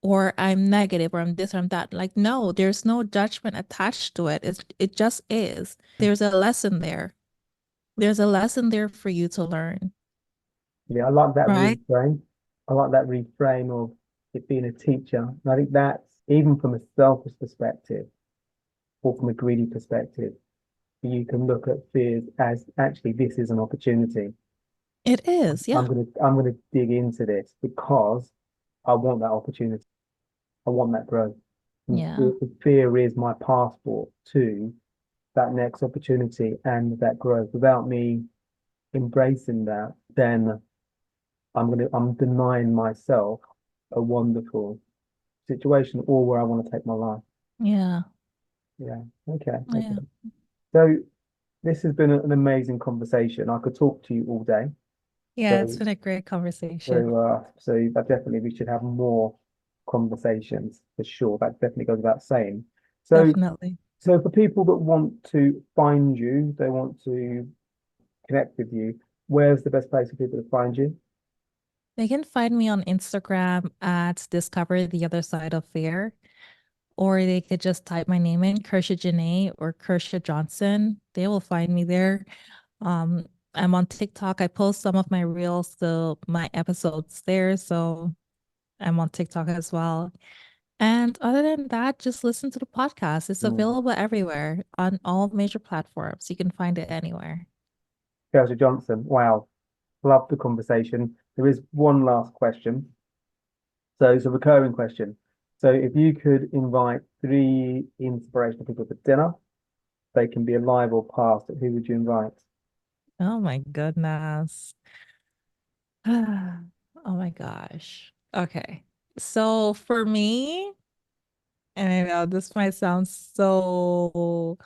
or I'm negative, or I'm this or I'm that. Like, no, there's no judgment attached to it. It just is. There's a lesson there. There's a lesson there for you to learn, Yeah, I like that right? reframe. I like that reframe of it being a teacher. And I think that's even from a selfish perspective or from a greedy perspective, you can look at fears as actually this is an opportunity. It is, yeah. I'm gonna dig into this because I want that opportunity. I want that growth. And Yeah. fear is my passport to that next opportunity and that growth. Without me embracing that, then I'm denying myself a wonderful situation or where I want to take my life. Yeah. Yeah. Okay. Yeah. Okay. So this has been an amazing conversation. I could talk to you all day. Yeah, it's So been a great conversation. so that definitely we should have more conversations for sure. That definitely goes without saying. So Definitely. so for people that want to find you, they want to connect with you, where's the best place for people to find you? They can find me on Instagram at Discover the Other Side of Fear, or they could just type my name in, Kertia Jené or Kertia Johnson. They will find me there. Um, I'm on TikTok. I post some of my reels, so my episodes there. So I'm on TikTok as well. And other than that, just listen to the podcast. It's Mm. available everywhere on all major platforms. You can find it anywhere. Kertia Johnson. Wow. Love the conversation. There is one last question. So it's a recurring question. So if you could invite three inspirational people for dinner, they can be alive or past, who would you invite? Oh my goodness. Oh my gosh. Okay. So for me, and I know this might sound so,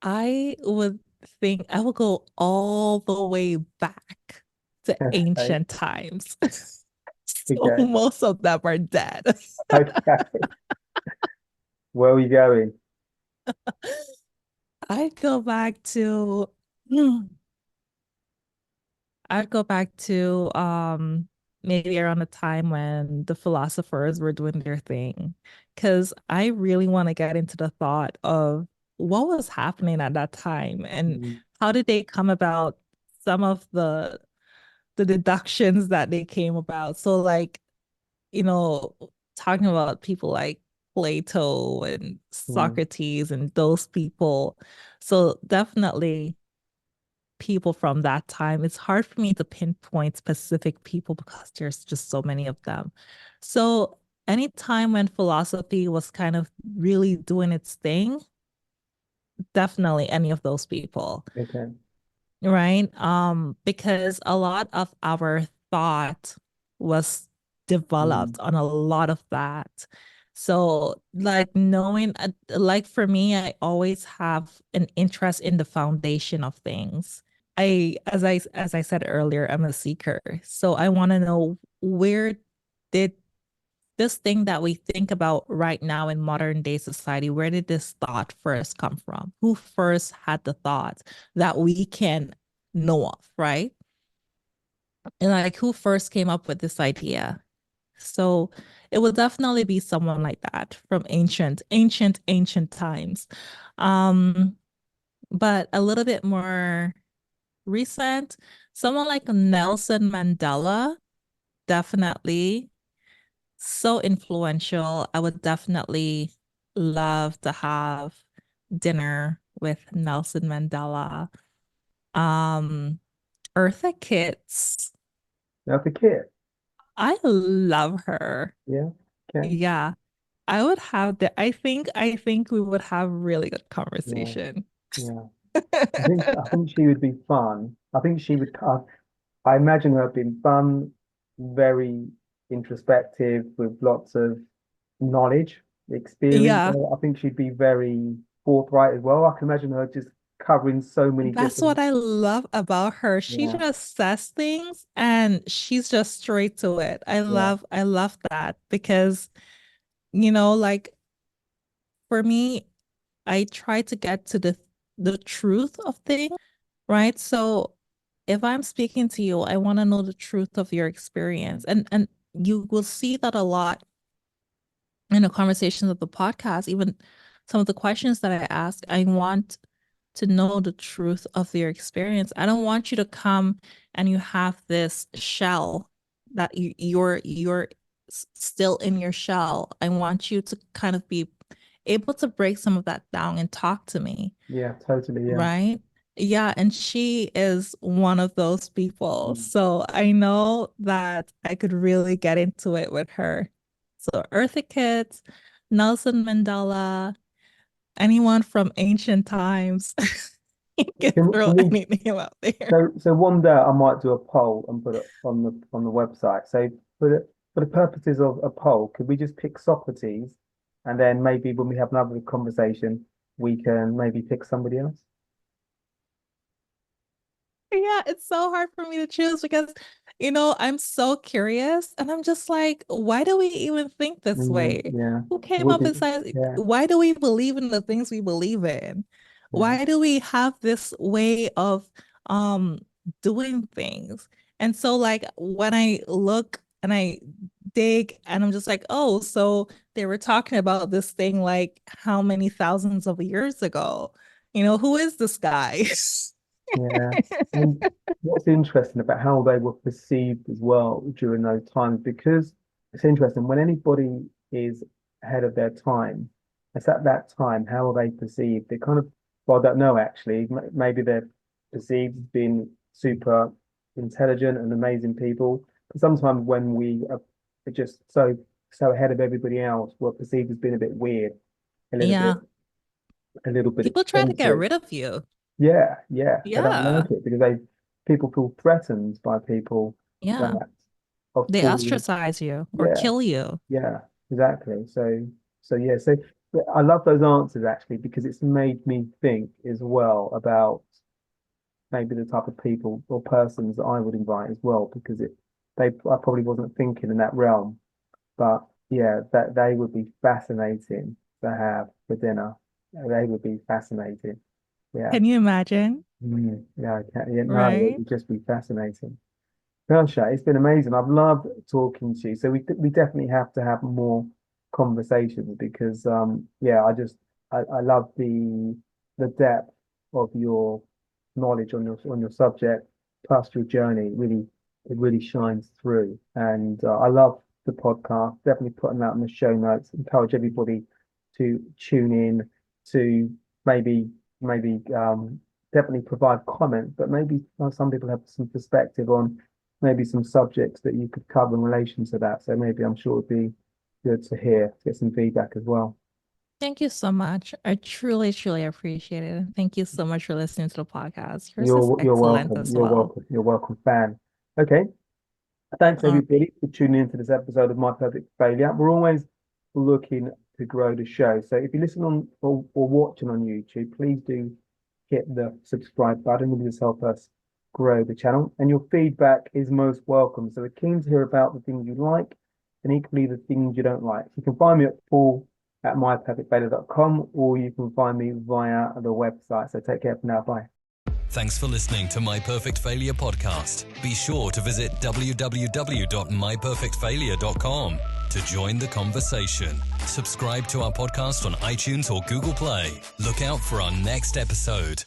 I would think I will go all the way back to Okay. ancient times. So Okay. most of them are dead. Okay. Where are you going? I'd go back to hmm, I'd go back to maybe around the time when the philosophers were doing their thing. Because I really want to get into the thought of what was happening at that time and Mm, how did they come about some of the deductions that they came about. So like, you know, talking about people like Plato and mm, Socrates and those people. So definitely people from that time. It's hard for me to pinpoint specific people because there's just so many of them. So any time when philosophy was kind of really doing its thing, definitely any of those people, okay. right? Because a lot of our thought was Mm, developed on a lot of that. So, like knowing, like for me, I always have an interest in the foundation of things. As I said earlier, I'm a seeker. So I want to know where did this thing that we think about right now in modern day society, where did this thought first come from? Who first had the thought that we can know of, right? And like who first came up with this idea? So it will definitely be someone like that from ancient times. but a little bit more recent. Someone like Nelson Mandela, definitely so influential. I would definitely love to have dinner with Nelson Mandela. Um, Eartha Kitt, Now the kit. I love her. Yeah. Okay. Yeah, I would have that. I think we would have really good Yeah. conversation. Yeah. I think she would be fun. I think she would. I imagine her being fun, very introspective, with lots of knowledge, experience. Yeah, I think she'd be very forthright as well. I can imagine her just covering so many that's different. what I love about her. She Yeah. just says things and she's just straight to it. Yeah. I love that because, like for me, I try to get to the truth of things, right? So if I'm speaking to you, I want to know the truth of your experience. And you will see that a lot in the conversations of the podcast, even some of the questions that I ask, I want to know the truth of your experience. I don't want you to come and you have this shell that you're still in your shell. I want you to kind of be able to break some of that down and talk to me, Yeah. Totally. Yeah. right? Yeah, and she is one of those people. Mm. So I know that I could really get into it with her. So Eartha Kitt, Nelson Mandela, anyone from ancient times. You can throw Can we any name out there. so one day I might do a poll and put it on the website. So for the purposes of a poll, could we just pick Socrates, and then maybe when we have another conversation, we can maybe pick somebody else? Yeah, it's so hard for me to choose because, I'm so curious and I'm just like, why do we even think this way? Yeah. Who came Would up it? and said, Yeah. why do we believe in the things we believe in? Yeah. Why do we have this way of um doing things? And so like when I look and I dig and I'm just like, oh, so they were talking about this thing like how many thousands of years ago? Who is this guy? Yeah. And what's interesting about how they were perceived as well during those times, because it's interesting when anybody is ahead of their time, it's at that time, how are they perceived? They kind of, well, I don't know actually. Maybe they're perceived as being super intelligent and amazing people. But sometimes when we are just so ahead of everybody else, we're perceived as being a bit weird, a little bit, Yeah. a little bit People try to get eccentric. rid of you. Yeah, yeah, they don't Yeah. like it because people feel threatened by people Yeah. that are They falling. ostracize you or Yeah, kill you. yeah, exactly. So yeah, so yeah, I love those answers actually because it's made me think as well about maybe the type of people or persons that I would invite as well because I probably wasn't thinking in that realm, but yeah, that they would be fascinating to have for dinner. They would be fascinating. Yeah. Can you imagine? Yeah, I can. Yeah, no, it Right? would just be fascinating. Kersha, it's been amazing. I've loved talking to you. So we definitely have to have more conversations because yeah, I love the depth of your knowledge on your subject, plus your journey. It really shines through. And I love the podcast. Definitely putting that in the show notes. Encourage everybody to tune in to maybe maybe definitely provide comments, but maybe some people have some perspective on maybe some subjects that you could cover in relation to that. So maybe I'm sure it'd be good to hear, to get some feedback as well. Thank you so much. I truly, truly appreciate it. And thank you so much for listening to the podcast. Yours is You're excellent welcome. as well. You're welcome, fan. Okay. Thanks All right. everybody for tuning into this episode of My Perfect Failure. We're always looking to grow the show. So if you listen on or watching on YouTube, please do hit the subscribe button. It will just help us grow the channel. And your feedback is most welcome. So we're keen to hear about the things you like and equally the things you don't like. You can find me at paul@myperfectfailure.com or you can find me via the website. So take care for now. Bye. Thanks for listening to My Perfect Failure podcast. Be sure to visit www.myperfectfailure.com to join the conversation. Subscribe to our podcast on iTunes or Google Play. Look out for our next episode.